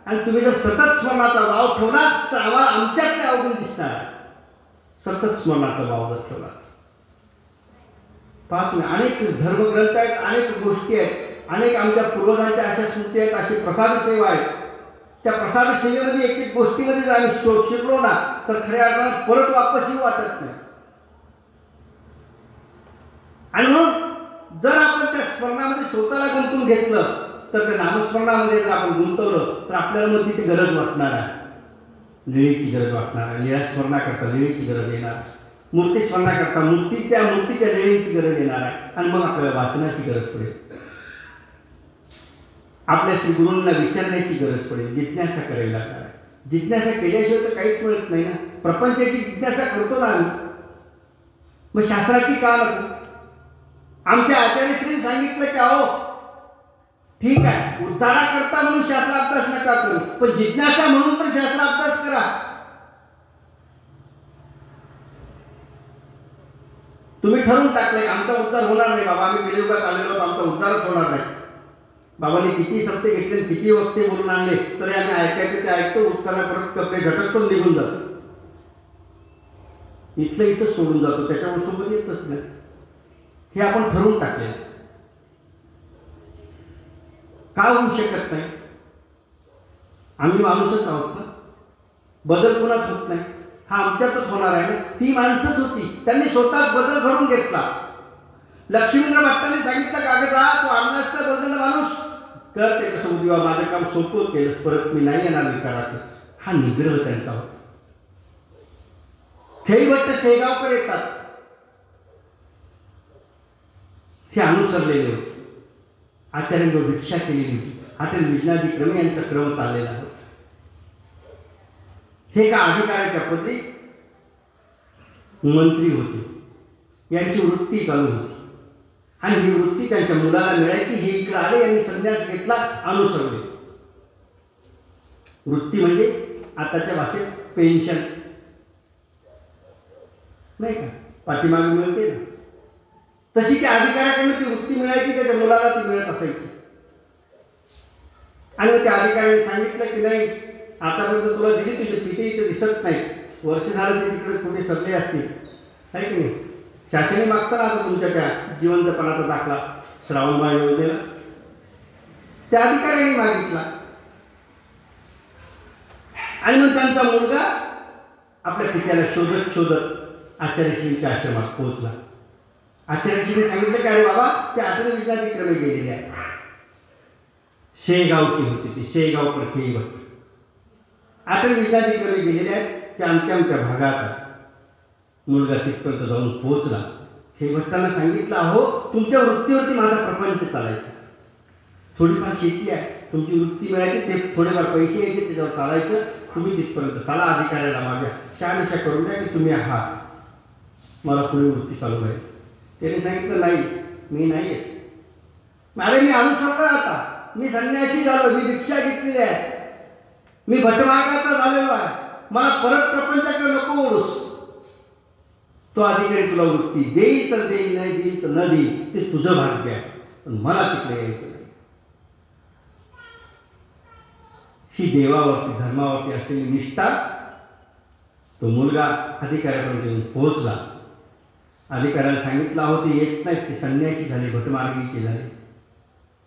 आणि तुम्ही जर सतत स्मरणाचा वाव ठेवला तर आम्हाला आमच्यातले अवगुण दिसणार आहे. सतत स्मरणाचा वाव जर ठेवला, पहा तुम्ही, अनेक धर्मग्रंथ आहेत, अनेक गोष्टी आहेत, अनेक आमच्या पूर्वजांच्या अशा स्मृती आहेत, अशी प्रसाद सेवा आहेत. त्या प्रसाद सेवेमध्ये एक एक गोष्टीमध्ये जर आम्ही शिरलो ना तर खऱ्या अर्थाने परत वापस येऊ वाटत नाही. आणि म्हणून जर आपण त्या स्मरणामध्ये स्वतःला गुंतवून घेतलं तर त्या नामस्मरणामध्ये जर आपण गुंतवलं तर आपल्याला मग तिथे गरज वाटणार आहे, लीळेची गरज वाटणार आहे. लीळा स्मरणाकरता लीळेची गरज येणार, मूर्ती स्मरणाकरता मूर्तीच्या लीळेची गरज येणार आहे. आणि मग आपल्याला वाचनाची गरज पडेल, आपल्या श्री गुरूंना विचारण्याची गरज पडेल, जिज्ञासा करावी लागणार आहे. जिज्ञासा केल्याशिवाय तर काहीच मिळत नाही ना. प्रपंचाची जिज्ञासा करतो ना आम्ही, मग शास्त्राची का नको? आमच्या आचार्यश्री सांगितलं की अहो ठीक आहे, उद्धाराकरता म्हणून शास्त्राभ्यास नका करू, पण जिज्ञासा म्हणून तर शास्त्राभ्यास करा. तुम्ही ठरवून टाकलंय आमचा उद्धार होणार नाही बाबा, आम्ही कलियुगात आलेलो आमचा उद्धारच होणार नाही. बाबांनी किती सत्य घेतले, किती वक्ते बोलून आणले, तरी आम्ही ऐकायचे ते ऐकतो, उत्तर परत कपडे झटकून निघून जातो, इथलं इथं सोडून जातो, त्याच्यावर सोबत येतच नाही. हे आपण ठरवून टाकले. का होऊ शकत नाही? आम्ही माणूसच आहोत ना, बदल कोणाच होत नाही, हा आमच्यातच होणार आहे. ती माणसंच होती, त्यांनी स्वतःच बदल घडून घेतला. लक्ष्मींद्र भट्टांनी सांगितलं का गा तू आणलास बदल माणूस कर त्याच्यासोबत किंवा माझं काम सोपं केलंस, परत मी नाही येणार विचारात. हा निग्रह त्यांचा होता. खेळी भट्ट शेगावकर येतात, हे अनुसरलेले होते. आचार्यांवर भिक्षा केलेली होती. हॉटेल विजनादिक्रमे यांचा क्रम चाललेला होता. हे का अधिकाऱ्याच्या पदरी मंत्री होते, यांची वृत्ती चालू होती आणि ही वृत्ती त्यांच्या मुलाला मिळायची. हे इकडे आले, यांनी संन्यास घेतला, अनुसरले. वृत्ती म्हणजे आताच्या भाषेत पेन्शन नाही का, पाठीमागे मिळते ना, तशी त्या अधिकाऱ्याकडून ती वृत्ती मिळायची, त्याच्या मुलाला ती मिळत असायची. आणि त्या अधिकाऱ्याने सांगितलं की नाही आतापर्यंत तुला दिली, तुझे पिते इथे दिसत नाही, वर्ष झालं ते तिकडे कुठे सरले असतील, आहे की नाही. शासनाने मागताना आता तुमच्या त्या जिवंतपणाचा दाखला श्रावणबाळ योजनेला त्या अधिकाऱ्याने मागितला. आणि मग त्यांचा मुलगा आपल्या पित्याला शोधत शोधत आचार्यश्रींच्या आश्रमात पोहोचला. आचार्यश्रीने सांगितलं की अरे बाबा ते आठवणे विजनादिक्रमे गेलेले आहे. शेगावची होती ती, शेगावकर खेळी भट्ट. आठवणे विजनादिक्रमे गेलेले आहेत, ते आमच्या भागात. मुलगा तिथपर्यंत जाऊन पोहोचला. खेळी भट्टांना सांगितलं अहो तुमच्या वृत्तीवरती माझा प्रपंच चालायचा, थोडीफार शेती आहे, तुमची वृत्ती मिळायची, ते थोडेफार पैसे यायचे, त्याच्यावर चालायचं, तुम्ही तिथपर्यंत चला. अधिकाऱ्याला माझ्या शहानिशा करून द्या की तुम्ही आहात, मला पुढे वृत्ती चालू आहे. त्याने सांगितलं नाही मी नाही येत. अरे मी अनुसरला आता, मी संन्यासी झालो, मी भिक्षा घेतलेली आहे, मी भटमार्गाचा झालेलो आहे, मला परत प्रपंचाकडे नको ओढूस. तो अधिकारी तुला वृत्ती देईल तर देईल, नाही देईल तर न देईल, ते तुझं भाग्य आहे, पण मला तिकडे यायचं नाही. ही देवावरती धर्मावरती असलेली निष्ठा. तो मुलगा अधिकाऱ्यापर्यंत येऊन पोहोचला. अधिकाऱ्याला सांगितलं अहो ते येत नाहीत, ते संन्यासी झाले, भटमार्गीचे झाले.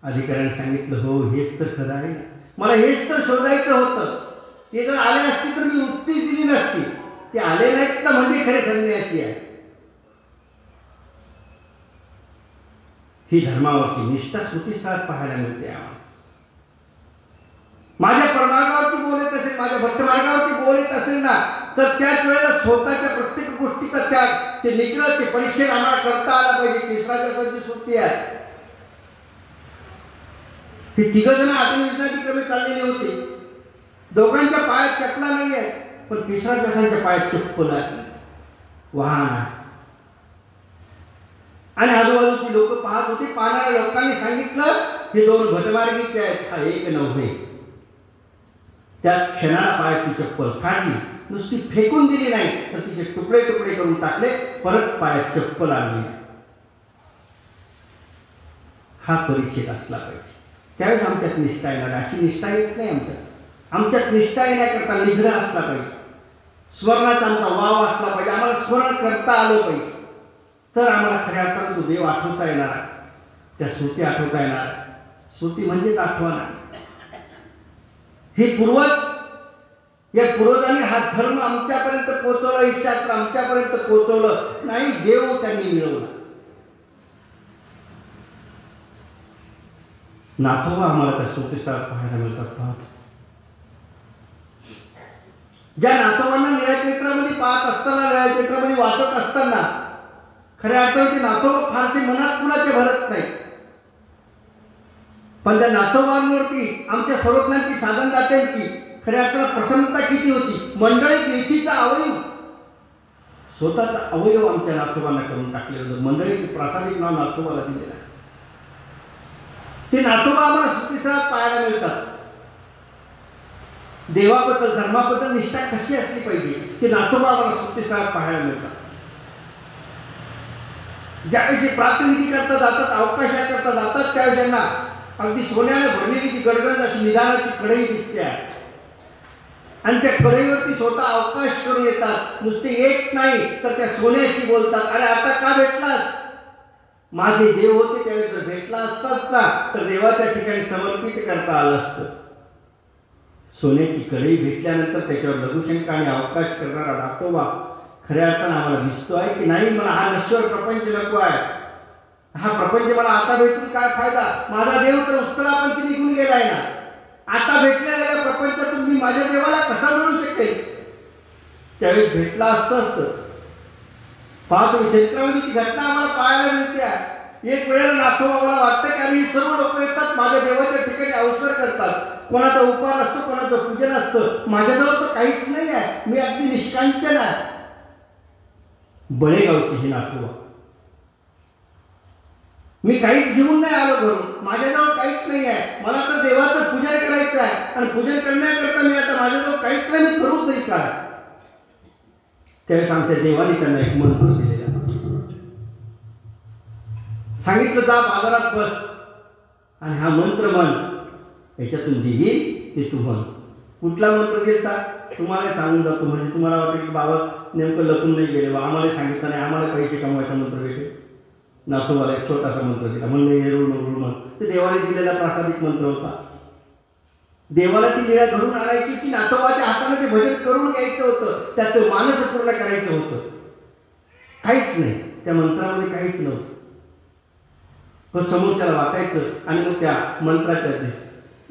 अधिकाऱ्याने सांगितलं हो हेच तर खरं आहे, मला हेच तर शोधायचं होतं, ते जर आले असते तर मी वृत्तीच दिली नसती. ते आले नाहीत ना म्हणजे खरे संन्यासी आहे. ही धर्मावरची निष्ठा स्मृतीस्थळात पाहायला मिळते आम्हाला. माझ्या प्रमार्गावरती बोलत असेल, माझ्या भट्टमार्गावरती बोलत असेल ना, तर त्याच वेळेला स्वतःच्या प्रत्येक गोष्टीचा त्याग, ते निग्रह, ते परिच्छेद आम्हाला करता आला पाहिजे. केसराच्या संधी सुट्टी आहे. हे तिघजण आठवण विजनादिक्रमे चाललेले होते. दोघांच्या पायात चपला नाही आहे, पण केसराच्या पायात चप्पल आहे, वाहन आहे. आणि आजूबाजूची लोक पाहत होती. पाहणाऱ्या लोकांनी सांगितलं हे दोन भटमार्गीचे आहेत, हा एक नव्हे. त्या क्षणाला पायाची चप्पल काढली, नुसती फेकून दिली नाही तर तिचे तुकडे तुकडे करून टाकले, परत पायात चप्पल आणली. हा परिच्छेद असला पाहिजे. त्यावेळेस आमच्यात निष्ठा येणार. अशी निष्ठा येत नाही आमच्यात निष्ठा येण्याकरता निग्रह असला पाहिजे. स्मरणाचा आमचा वाव असला पाहिजे. आम्हाला स्मरण करता आलं पाहिजे, तर आम्हाला खऱ्या अर्थानं तो देव आठवता येणार आहे, त्या स्मृती आठवता येणार. स्मृती म्हणजेच आठवण आहे. हे पूर्वज, या पूर्वजांनी हा धर्म आमच्यापर्यंत पोहोचवला, हे शास्त्र आमच्यापर्यंत पोहोचवलं नाही, देव त्यांनी मिळवला. नाथोबा आम्हाला त्या स्मृतीस्थळात पाहायला मिळतात. पाहतो ज्या नाथोबांना निळ्याचैत्रामध्ये पाहत असताना, निळ्याचैत्रामध्ये वाचत असताना खऱ्या अर्थाने नाथोबा फारसे मनात कुणाचे भरत नाही, पण त्या नाथोबांवरती आमच्या सर्वज्ञांची साधनदात्यांची खऱ्या अर्थानं प्रसन्नता किती होती. मंडळीत एकीचा अवयव, स्वतःचा अवयव आमच्या नातोबांना करून टाकलेलं होतं. मंडळीत प्रासादिक नाव नातोबाला दिलेलं आहे. ते नातोबा आम्हाला सुतीस्थळात पाहायला मिळतात. देवाबद्दल धर्माबद्दल निष्ठा कशी असली पाहिजे ते नातोबा आम्हाला सुतीस्थळात पाहायला मिळतात. ज्यावेळेस प्रातिनिधी करता जातात, अवकाशाकरता जातात, त्यावेळेस त्यांना अगदी सोन्याने भरलेली ती गडगंज अशी निदानाची कढई दिसते आहे आणि त्या कढईवरती स्वतः अवकाश करून येतात. नुसते येत नाही तर त्या सोन्याशी बोलतात. अरे आता का भेटलास? माझे देव होते त्यावेळेस जर भेटला असताच ना तर देवाच्या ठिकाणी समर्पित करता आलं असतं. सोन्याची कढई भेटल्यानंतर त्याच्यावर लघुशंका आणि अवकाश करणारा नातोबा खऱ्या अर्थानं आम्हाला दिसतो आहे की नाही. मला हा नश्वर प्रपंच नको आहे. हा प्रपंच मला आता भेटून काय फायदा? माझा देव तर उत्तरापंथी निघून गेलाय ना. आता भेटलेल्या प्रपंचातून मी माझ्या देवाला कसा मिळू शकेल? त्यावेळेस भेटला असतं. पाहतो चरित्रामध्ये ती घटना आम्हाला पाहायला मिळते. एक वेळेला नातोबाला वाटतं की अरे सर्व लोक येतात माझ्या देवाच्या ठिकाणी अवसर करतात. कोणाचा उपहार असतो, कोणाचं पूजन असतं. माझ्याजवळ तर काहीच नाही आहे. मी अगदी निष्कांचन आहे. बळेगावची ही नातोबा, मी काहीच घेऊन नाही आलो घरून. माझ्याजवळ काहीच नाही आहे. मला तर देवाचं पूजन करायचं आहे आणि पूजन करण्याकरता मी आता माझ्याजवळ काहीच नाही. मी करू तरी काय? त्यावेळेस आमच्या देवाने त्यांना एक मंत्र दिलेला. सांगितलं जा बाजारात बस आणि हा मंत्र म्हण. याच्यातून जे येईल ते तू म्हण. कुठला मंत्र घेता तुम्हाला सांगून जातो. म्हणजे तुम्हाला वाटेल की बाबा नेमकं लपून नाही गेले बा, आम्हाला सांगितलं नाही, आम्हाला पैसे कमवायचा मंत्र भेटेल. नातोबाला एक छोटासा मंत्र दिला. म्हणलं येरूळ मंगरूळ म्हण. ते देवाने दिलेला प्रासादिक मंत्र होता. देवाला ती लीळा घडून आणायची की नातोबाच्या हाताने ते भजन करून घ्यायचं होतं. त्याचं मानस पूर्ण करायचं होतं. काहीच नाही त्या मंत्रामध्ये, काहीच नव्हतं. पण समोरच्याला वाटायचं आणि मग त्या मंत्राच्या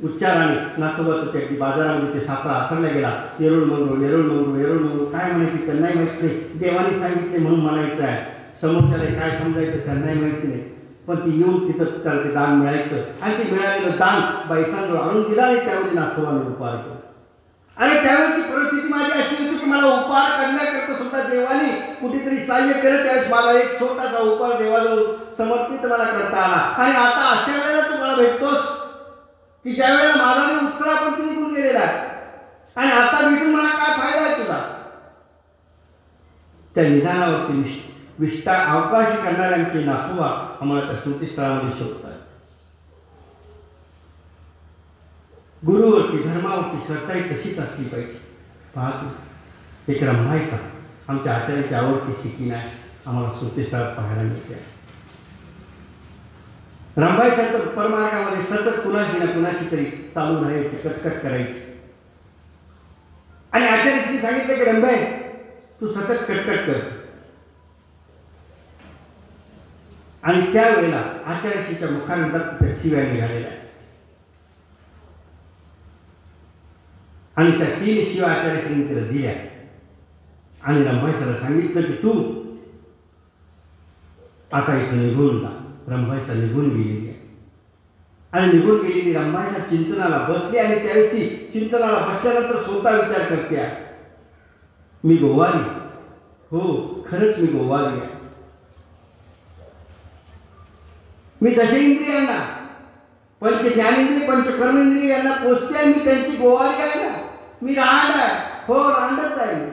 उच्चाराने नातोबाचं त्या बाजारामध्ये ते सापळा आखरला गेला. येरूळ मंगरूळ, येरूळ मंगरूळ, येरूळ मंगरूळ. काय म्हणायची त्यांनाही माहिती नाही. देवाने सांगितले म्हणून म्हणायचं आहे. समोरच्याला काय समजायचं त्यांनाही माहिती नाही. पण ती येऊन तिथं त्याला ते दान मिळायचं आणि ते मिळालेलं दान बाईसांजवळ आणून दिलं आणि त्यावेळी नातोबाने उपहार केला. आणि त्यावेळेची परिस्थिती माझी अशी होती की मला उपहार करण्याकरता सुद्धा देवाने कुठेतरी सहाय्य केलं. त्यावेळेस मला एक छोटासा उपहार देवाजवळ समर्पित मला करता आला. आणि आता अशा वेळेला तू मला भेटतोस की ज्या वेळेला माझा देव उत्तरापंथी निघून गेलेला आहे आणि आता भेटून मला काय फायदा आहे तुझा? त्या निधानावरती विष्टा अवकाश करणाऱ्यांचे नातोबा आम्हाला त्या स्मृतीस्थळामध्ये शोधतात. गुरुवरती धर्मावरती श्रद्धा ही तशीच असली पाहिजे. पाहतो एक रंभाईचा आमच्या आचार्याची आवडती शिकीन आहे. आम्हाला स्मृतीस्थळात पाहायला मिळते. रंभाई सतत परमार्गामध्ये सतत कुणाशी ना कुणाशी तरी चालू राहायची, कटकट करायची. आणि आचार्यश्री सांगितलं की रंभाई तू सतत कटकट कर. आणि त्यावेळेला आचार्यश्रीच्या मुखानंतर त्या शिव्या निघालेल्या आहेत. आणि त्या 3 शिव्या आचार्यश्रीने तिला दिल्या आणि रंभाईसला सांगितलं की तू आता इथं निघून जा. रंभाईसा निघून गेलेली आहे आणि निघून गेलेली रंभाईसा चिंतनाला बसली. आणि त्यावेळी ती चिंतनाला बसल्यानंतर स्वतः विचार करते आहे मी गोवारी, हो खरंच मी गोवारी आहे. मी दशेंद्रियांना पंच ज्ञानेंद्रिय पंचकर्मेंद्रिय यांना पोचते आहे. मी त्यांची गोवारी आहे ना. मी रांड आहे, हो रांडच आहे.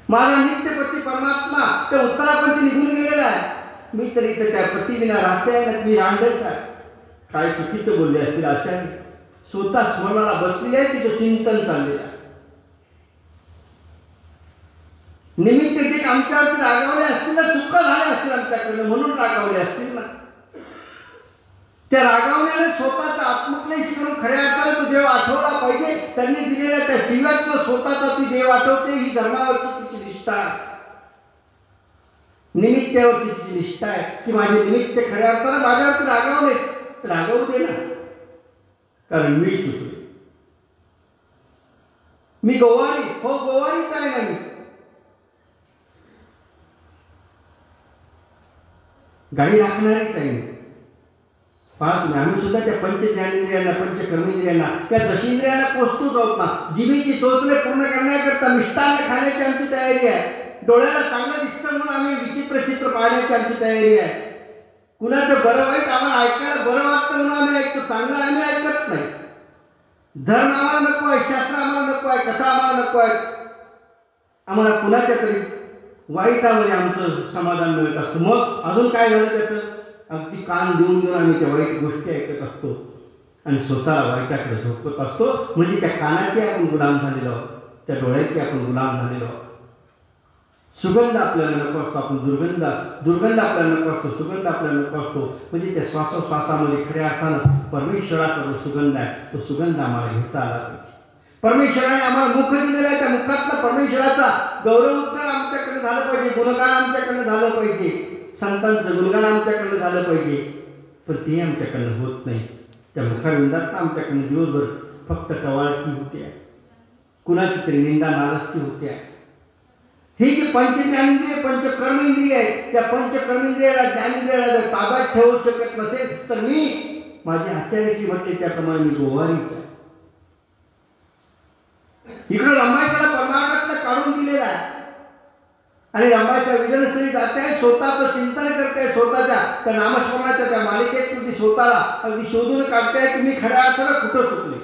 माझा नित्यपती परमात्मा त्या उत्तरापंथी निघून गेलेला आहे. मी तरी इथं त्या पतीविना राहते आहे ना. मी रांडच आहे. काय चुकीचं बोलले असतील आचार्य. स्वतः स्मरणाला बसलेले आहे. तिचं चिंतन चाललेलं आहे. निमित्त ते आमच्यावरती रागावले असतील ना, चुका झाल्या असतील आमच्याकडनं म्हणून रागावले असतील ना. त्या रागावण्याने स्वतःचा आत्मक्लेश करून खऱ्या अर्थाने तो देव आठवला पाहिजे. त्यांनी दिलेल्या त्या शिव्यातनं स्वतःचा ती देव आठवते. ही धर्मावरची तिची निष्ठा आहे. निमित्तावरची तिची निष्ठा आहे की माझे निमित्त खऱ्या अर्थाने माझ्यावरती रागावले. रागावू दे ना, कारण मी चुकलो. मी गोवारी, हो गोवारीच आहे ना. मी गाडी राखणारीच आहे. पहा तुम्ही, आम्ही सुद्धा त्या पंचज्ञानेंद्रियांना पंचकर्मेंद्रियांना त्या दशेंद्रियांना पोचतोच आहोत ना. जिभेची चोचले पूर्ण करण्याकरता मिष्टान्न खाण्याची आमची तयारी आहे. डोळ्याला चांगलं दिसतं म्हणून आम्ही विचित्र चित्र पाहण्याची आमची तयारी आहे. कुणाचं बरं वाईट आम्हाला ऐकायला बरं वाटतं म्हणून आम्ही ऐकतो, चांगलं आम्ही ऐकत नाही. धर्म आम्हाला नको आहे, शास्त्र आम्हाला नको आहे, कथा आम्हाला नको आहे. आम्हाला कुणाच्या तरी वाईटामध्ये आमचं समाधान मिळत असतं. मग अजून काय झालं त्याचं, अगदी कान देऊन देऊन आम्ही त्या वाईट गोष्टी ऐकत असतो आणि स्वतःला वाईटाकडे झोपत असतो. म्हणजे त्या कानाचे आपण गुलाम झालेलो आहोत, त्या डोळ्याचे आपण गुलाम झालेलो आहोत. सुगंध आपल्याला नको असतो, आपण दुर्गंध आपल्याला नको असतो, सुगंध आपल्याला नको असतो. म्हणजे त्या श्वासोश्वासामध्ये खऱ्या अर्थानं परमेश्वराचा जो सुगंध आहे तो सुगंध आम्हाला घेता आला पाहिजे. परमेश्वराने आम्हाला मुख दिलेलं आहे, त्या मुखातला परमेश्वराचा गौरव उद्गार आमच्याकडे झालं पाहिजे, गुणगान आमच्याकडनं झालं पाहिजे, संतांचं गुणगान आमच्याकडनं झालं पाहिजे. पण ते आमच्याकडनं होत नाही. त्या मुखाविंदात आमच्याकडनं दिवसभर फक्त टवाळकी होते, कुणाची तरी निंदा नाराजकी होते. हे जे पंचज्ञानेंद्रिय पंचकर्मेंद्रिय आहेत, त्या पंचकर्मेंद्रियाला ज्ञानेंद्रियाला जर ताब्यात ठेवू शकत नसेल तर मी माझ्या आचार्याशी म्हटले त्याप्रमाणे मी गोवारीच आहे. इकडं रंभाईला परमार्थातनं काढून दिलेला आहे आणि रंभाईच्या विजनस्थळी जाते आहे, स्वतःचं चिंतन करते, स्वतःच्या त्या नामस्मरणाच्या त्या मालिकेत तुम्ही स्वतःला अगदी शोधून काढताय तुम्ही खऱ्या अर्थानं कुठं चुकले.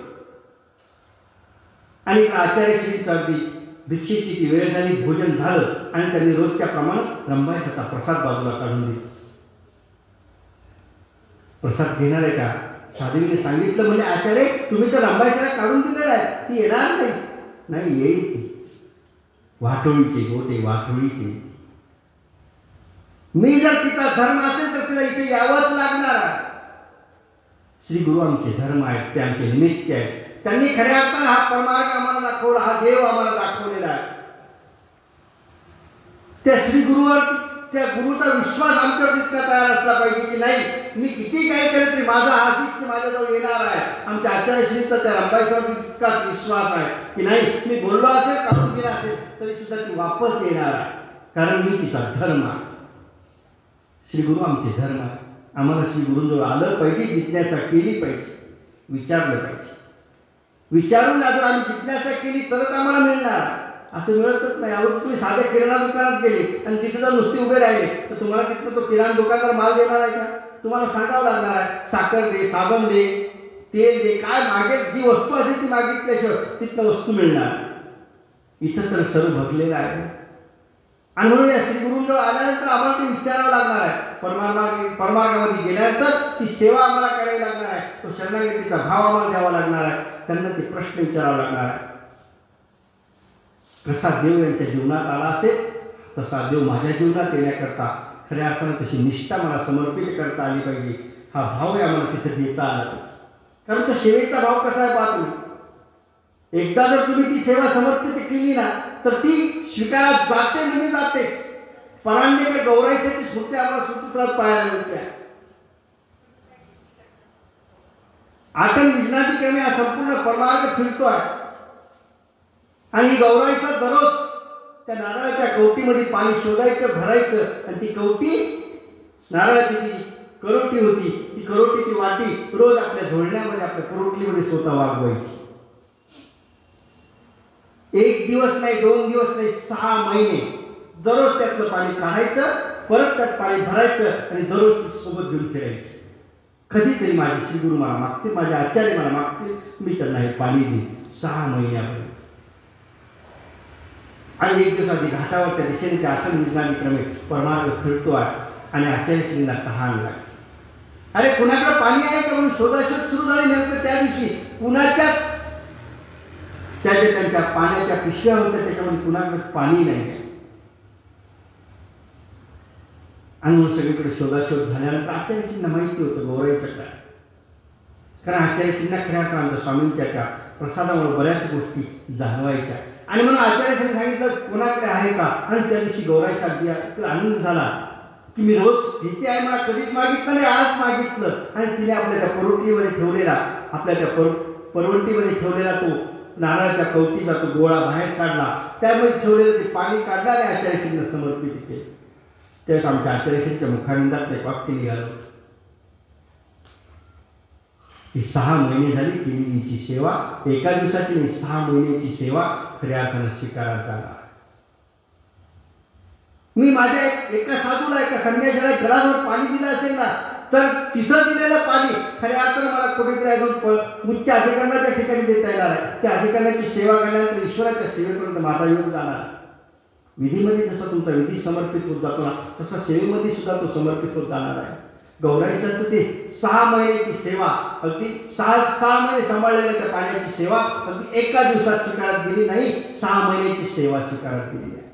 आणि आचार्यश्रीचं अगदी भिक्षेची ती वेळ झाली, भोजन झालं आणि त्यांनी रोजच्या प्रमाणे रंभाईचा प्रसाद बाजूला काढून दिला. प्रसाद घेणार आहे का, साधवीने सांगितलं. म्हणजे आचार्य तुम्ही तर रंभाईला काढून दिलेला आहे, ती येणार नाही. नाही, येईल ती, वाटोळीचे गोटे वाटोळीचे. मी जर तिचा धर्म असेल तर तिला इथे यावंच लागणार आहे. श्री गुरु आमचे धर्म आहेत, ते आमचे निमित्त आहेत. त्यांनी खऱ्या अर्थानं हा परमार्ग आम्हाला दाखवला, हा देव आम्हाला दाखवलेला आहे. त्या श्री गुरुवर, त्या गुरुचा विश्वास आमच्यावर तितका तयार असला पाहिजे की नाही, मी किती काही केलं तरी माझा हा शिष्य माझ्याजवळ येणार आहे. आमच्या आचार्यश्रींचा त्या रंभाईवर तितकाच विश्वास आहे की नाही, मी बोललो असेल, काढून दिला असेल तरी सुद्धा ती वापस येणार आहे, कारण मी तिचा धर्म आहे. श्री गुरु आमचे धर्म आहे. आम्हाला श्री गुरुजवळ आलं पाहिजे, जिज्ञासा केली पाहिजे, विचारलं पाहिजे. विचारून जर आम्ही जिज्ञासा केली तरच आम्हाला मिळणार, असं मिळतच नाही. अगोदर तुम्ही साध्या किराणा दुकानात गेले आणि तिथे जर नुसते उभे राहिले तर तुम्हाला तिथं तो किराणा दुकानदार माल देणार आहे का? तुम्हाला सांगावं लागणार आहे, साखर दे, साबण दे, तेल दे, काय मागे जी वस्तू असेल ती मागितल्याशिवाय तिथं वस्तू मिळणार. इथं तर सर्व भरलेलं आहे. आणि म्हणून या श्री गुरुंजवळ आल्यानंतर आम्हाला ते विचारावं लागणार आहे. परमार्गामध्ये गेल्यानंतर ती सेवा आम्हाला करावी लागणार आहे, तो शरणागतीचा भाव आम्हाला द्यावा लागणार आहे, त्यांना ते प्रश्न विचारावा लागणार आहे. कसा देव यांच्या जीवनात आला असेल तसा देव माझ्या जीवनात येण्याकरता खऱ्या अर्थानं तशी निष्ठा मला समर्पित करता आली पाहिजे. हा भाव आम्हाला तिथे देता आला पाहिजे. कारण तो सेवेचा भाव कसा आहे पाहतो. एकदा जर तुम्ही ती सेवा समर्पित केली ना तर ती स्वीकारात जाते म्हणजे जाते. परांडे गौराईसाठी सुट्टे आम्हाला सुटसुत्रात पाहायला मिळते. आटल विजनाची क्रमे हा संपूर्ण परमार्ग फिरतो आहे आणि गौराईचा दररोज त्या नारळाच्या कवटीमध्ये पाणी शोधायचं, भरायचं आणि ती कवटी नारळाची जी करोटी होती ती करोटी, ती वाटी रोज आपल्या झोळण्यामध्ये, आपल्या करोटलीमध्ये स्वतः वागवायची. एक दिवस नाही, 2 दिवस नाही, 6 महिने दररोज त्यातलं पाणी काढायचं, परत त्यात पाणी भरायचं आणि दररोज ती सोबत घेऊन फिरायची. कधीतरी माझे श्री गुरु मला मागते, माझे आचार्य मला मागते, मी त्यांना हे पाणी देईन. 6 महिन्यापर्यंत. आणि एक दिवस आधी घाटावरच्या दिशेने त्या आसन विजनाने क्रमे परमार्ग फिरतो आहे आणि आचार्यश्रींना तहान लागली. अरे कुणाकडे पाणी आहे का म्हणून शोधाशोध सुरू झाली. नेमकं त्या दिवशी कुणाच्याच त्यांच्या पाण्याच्या पिशव्या होत्या, त्याच्यामध्ये कुणाकडे पाणी नाही. आणि म्हणून सगळीकडे शोधाशोध झाल्यानंतर आचार्यश्रींना माहिती होतं गौराईचं काय. कारण आचार्यश्रींना खऱ्या अर्थानं स्वामींच्या त्या प्रसादामुळे बऱ्याच गोष्टी जाणवायच्या. आणि म्हणून आचार्यश्रींनी सांगितलं कोणाकडे आहे का. आणि त्या दिवशी गौराईचा अगदी आनंद झाला की मी रोज तिथे आहे, मला कधीच मागितलं नाही, आज मागितलं. आणि तिने आपल्या त्या परवटीमध्ये ठेवलेला, आपल्या त्या परवटीमध्ये ठेवलेला तो नारळाच्या कवटीचा तो गोळा बाहेर काढला, त्यामध्ये ठेवलेलं ते पाणी काढलं आणि आचार्यश्रींना समर्पित केले. त्यावेळेस आमच्या आचार्यश्रींच्या मुखाविंदात एक वाक्य निघालं. ती 6 महिने झाली केलेलीची सेवा, एका दिवसाची नाही, 6 महिन्याची सेवा खऱ्या अर्थानं स्वीकारायला जाणार. मी माझ्या एका साधूला, एका संन्याशाला गळावर पाणी दिलं असेल ना, तर तिथं दिलेलं पाणी खऱ्या अर्थानं मला कुठेतरी अजून उच्च अधिकाऱ्याच्या ठिकाणी देता येणार आहे. त्या अधिकाऱ्याची सेवा केल्यानंतर ईश्वराच्या सेवेपर्यंत माझा योग जाणार. विधीमध्ये जसा तुमचा विधी समर्पित होत जातो ना, तसा सेवेमध्ये सुद्धा तो समर्पित होत जाणार आहे. गौराईसाचं ते 6 महिन्याची सेवा, अगदी 6 महिने सांभाळलेल्या त्या पाण्याची सेवा अगदी एका दिवसात स्वीकारत गेली नाही, 6 महिन्याची सेवा स्वीकारत गेली आहे.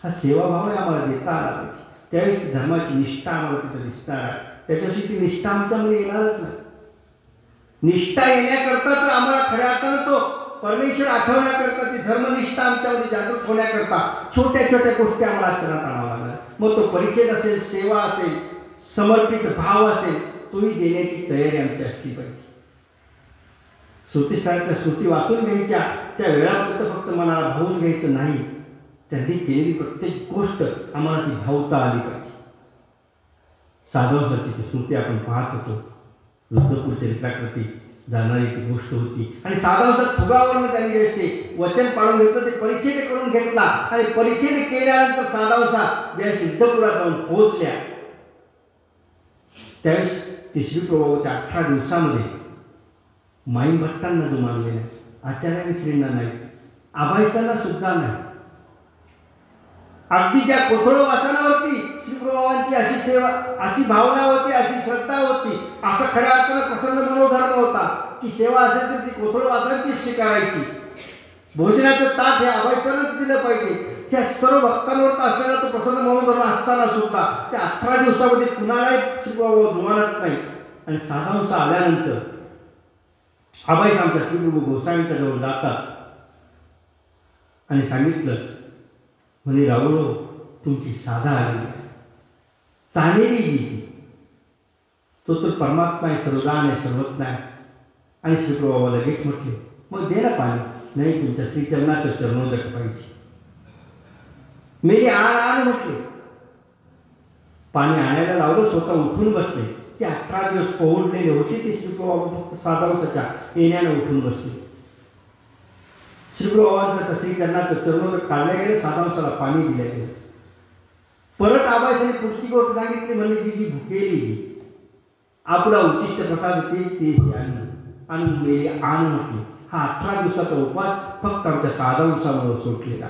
हा सेवाभाव आहे आम्हाला देता आला पाहिजे. त्यावेळी धर्माची निष्ठा आम्हाला तिथं दिसणार आहे. त्याच्याशी ती निष्ठा आमच्यामध्ये येणारच नाही. निष्ठा येण्याकरता तर आम्हाला खऱ्या अर्थानं तो परमेश्वर आठवण्याकरता, ती धर्मनिष्ठा आमच्यामध्ये जागृत होण्याकरता छोट्या छोट्या गोष्टी आम्हाला आचरणात आणाव्या लागणार. मग तो परिचय असेल, सेवा असेल, समर्पित भाव असेल, तोही देण्याची तयारी आमची असली पाहिजे. श्रुतीसारख्या श्रुती वाचून घ्यायच्या, त्या वेळापुरतं फक्त मनाला भावून घ्यायचं नाही. त्यांनी केलेली प्रत्येक गोष्ट आम्हाला ती भावता आली पाहिजे. साधवसाची ती स्मृती आपण पाहत होतो. रुद्रपूर चरित्राकृती जाणारी ती गोष्ट होती. आणि साधवसात फुगावरनं त्यांनी जे वचन पाळून घेतलं, ते परिच्छेद करून घेतला. आणि परिच्छेद केल्यानंतर साधवसा ज्या सिद्धपुरात जाऊन पोहोचल्या, त्यावेळेस तिसरी प्रभावाच्या 18 दिवसामध्ये माई भट्टांना जो मानलेला, आचार्य श्रींना नाही, आभाईसांना सुद्धा नाही, अगदी ज्या कोथळवासनावरती श्रीप्रभावांची अशी सेवा, अशी भावना होती, अशी श्रद्धा होती, असा खऱ्या अर्थानं प्रसन्न मनोधर्म होता की सेवा असेल तर ती कोथळवासांचीच स्वीकारायची. भोजनाचं ताट हे आभाईसांनाच दिलं पाहिजे. त्या सर्व भक्तांवर असलेला तो प्रसन्न मनोधर्म असताना सुद्धा त्या 18 दिवसामध्ये कुणालाही श्रीप्रभू जुमानत नाही. आणि साधांश आल्यानंतर आबाईस आमच्या श्रीप्रभू गोसावींच्या जवळ जातात आणि सांगितलं, म्हणे रावळो, तुमची साधा आली आहे. तानेरी जी तो तर परमात्मा आहे, सर्वदान आहे, सर्वज्ञ आहे. आणि श्रीप्रभूला लगेच म्हटले, मग दे ना पाणी. नाही, तुमच्या श्रीचरणाचं चरणोदक पाहिजे. मेरी आण म्हटले. पाणी आणायला लावलं, स्वतः उठून बसले. ते 18 दिवस पोहोचलेले होते, ते श्रीप्रभू फक्त साधावसाच्या येण्यानं उठून बसले. श्रीप्रभूंचं तर श्रीचरणाचं चरणोदक काढल्या गेलं, साधावसाला पाणी दिल्या गेलं. परत आबाईसांनी पुढची गोष्ट सांगितली, म्हणजे ती जी भुकेली आपला उच्चिष्ट प्रसाद तेच आणि मेरी आण म्हटली. हा 18 दिवसाचा उपवास फक्त आमच्या साधावसामुळे सुटलेला.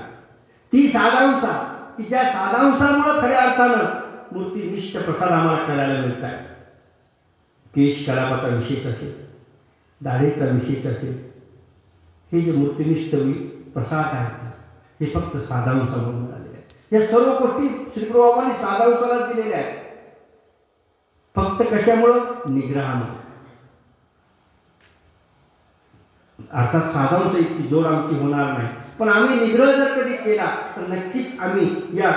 ती साधावसा, की ज्या साधावसामुळे खऱ्या अर्थानं मूर्तीनिष्ठ प्रसाद आम्हाला करायला मिळत आहे. केश कलापाचा विशेष असेल, दाढेचा विशेष असेल, हे जे मूर्तीनिष्ठ प्रसाद आहेत हे फक्त साधावसामुळे मिळालेले आहेत. या सर्व गोष्टी श्रीप्रभूंनी साधावसाला दिलेल्या आहेत. फक्त कशामुळं? निग्रहामुळे. अर्थात साधावसा इतकी जोड आमची होणार नाही, पण आम्ही निग्रह जर कधी केला तर नक्कीच आम्ही या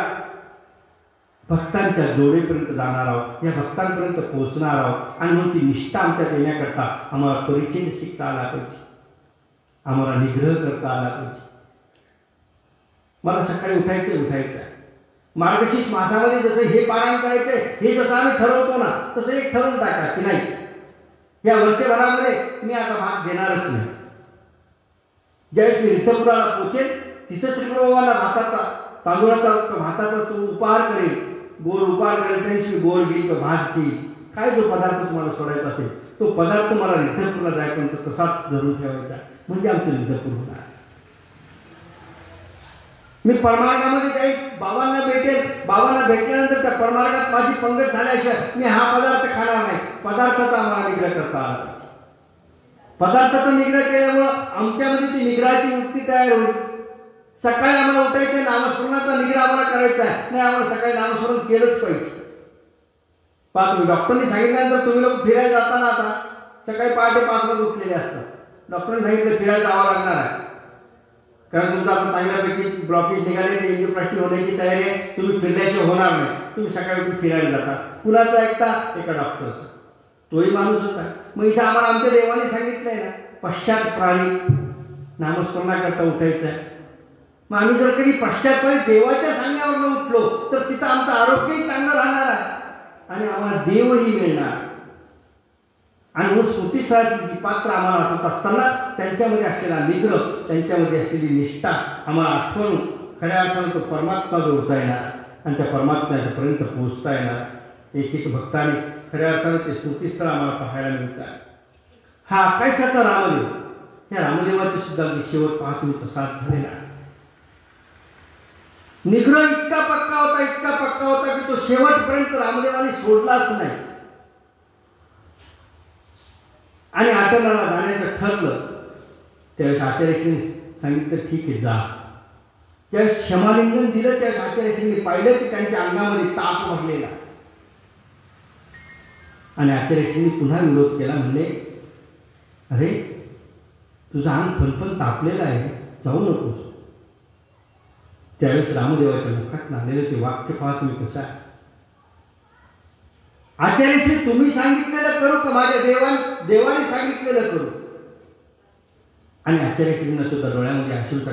भक्तांच्या जोडीपर्यंत जाणार आहोत, या भक्तांपर्यंत पोहोचणार आहोत. आणि म्हणून ती निष्ठा आमच्यात येण्याकरता आम्हाला परिचय शिकता आला पाहिजे, आम्हाला निग्रह करता आला पाहिजे. मला सकाळी उठायचं मार्गशीर्ष मासामध्ये जसं हे पारायण करायचंय, हे जसं आम्ही ठरवतो ना, तसं एक ठरवून टाका की नाही, या वर्षभरामध्ये मी आता भाग घेणारच नाही. ज्यावेळेस मी रिद्धपुराला पोचेल, तिथं श्रीप्रभूंना तांदूळाचा भाताचा तो उपहार करेल, गोड उपहार करेल. त्यांची गोड घेईल, तो भात घेईल, काय जो पदार्थ तुम्हाला सोडायचा असेल तो पदार्थ मला रिद्धपुरला जायपर्यंत तसाच धरून ठेवायचा, म्हणजे आमचं रिद्धपूर होणार. मी परमार्गामध्ये जाईल, बाबांना भेटेल, बाबांना भेटल्यानंतर त्या परमार्गात माझी पंगत झाल्याशिवाय मी हा पदार्थ खाणार नाही. पदार्थाचा आम्हाला निग्रह करता आला पाहिजे. पदार्थाचा निग्रह केल्यामुळं आमच्यामध्ये ती निग्रहाची वृत्ती तयार होईल. सकाळी आम्हाला उठायचं, नामस्मरणाचा निग्रह आम्हाला करायचा आहे, नाही आम्हाला सकाळी नामस्मरण केलंच पाहिजे. तुम्ही डॉक्टरने सांगितल्यानंतर तुम्ही लोक फिरायला जाताना आता सकाळी पहाटे 5 वाजता उठलेले असतात. डॉक्टरने सांगितलं फिरायला जावं लागणार आहे, कारण तुमचं आता चांगल्यापैकी ब्लॉकेज निघाले, एंजिओप्लास्टी होण्याची तयारी आहे, तुम्ही फिरल्याशिवाय होणार नाही. तुम्ही सकाळी उठून फिरायला जाता, कुणाचं ऐकता? एका डॉक्टरचं, तोही माणूसच आहे. मग इथं आम्हाला आमच्या देवाने सांगितलं आहे ना, पश्चातप्राणी नामस्मरणाकरता उठायचं आहे. मग आम्ही जर कधी पश्चातप्राणी देवाच्या सांगण्यावर उठलो तर तिथं आमचं आरोग्यही चांगलं राहणार आहे आणि आम्हाला देवही मिळणार. आणि म्हणून स्मृतीस्थळाची जी पात्र आम्हाला आठवत असताना त्यांच्यामध्ये असलेला निग्रह, त्यांच्यामध्ये असलेली निष्ठा आम्हाला आठवून खऱ्या अर्थानं तो परमात्मा जोडता येणार आणि त्या परमात्म्यापर्यंत पोहोचता येणार। एक एक भक्ताने खऱ्या अर्थानं ते स्मृतीस्थळ आम्हाला पाहायला मिळतात। हा आकाशाचा रामदेव, त्या रामदेवाचे सुद्धा शेवट पाहत मी तसाच झालेला। निग्रह इतका पक्का होता की तो शेवटपर्यंत रामदेवाने सोडलाच नाही। आणि आटनाला जाण्याचं ठरलं त्यावेळेस आचार्यश्रींनी सांगितलं ठीक आहे जा। ज्यावेळेस क्षमालिंगन दिलं त्यावेळेस आचार्यश्रींनी पाहिलं की त्यांच्या अंगामध्ये ताप भरलेला आणि आचार्यश्रींनी पुन्हा विरोध केला, म्हणले अरे तुझा अंग फनफन तापलेला आहे, जाऊ नकोस। त्यावेळेस रामदेवाच्या मुखात आलेलं ते वाक्य पहा तुम्ही कसं आहे। आचार्यश्री तुम्ही सांगितलेलं करू का माझ्या देवाने सांगितलेलं करू? आणि आचार्यश्रींना सुद्धा डोळ्यामध्ये अश्रूचा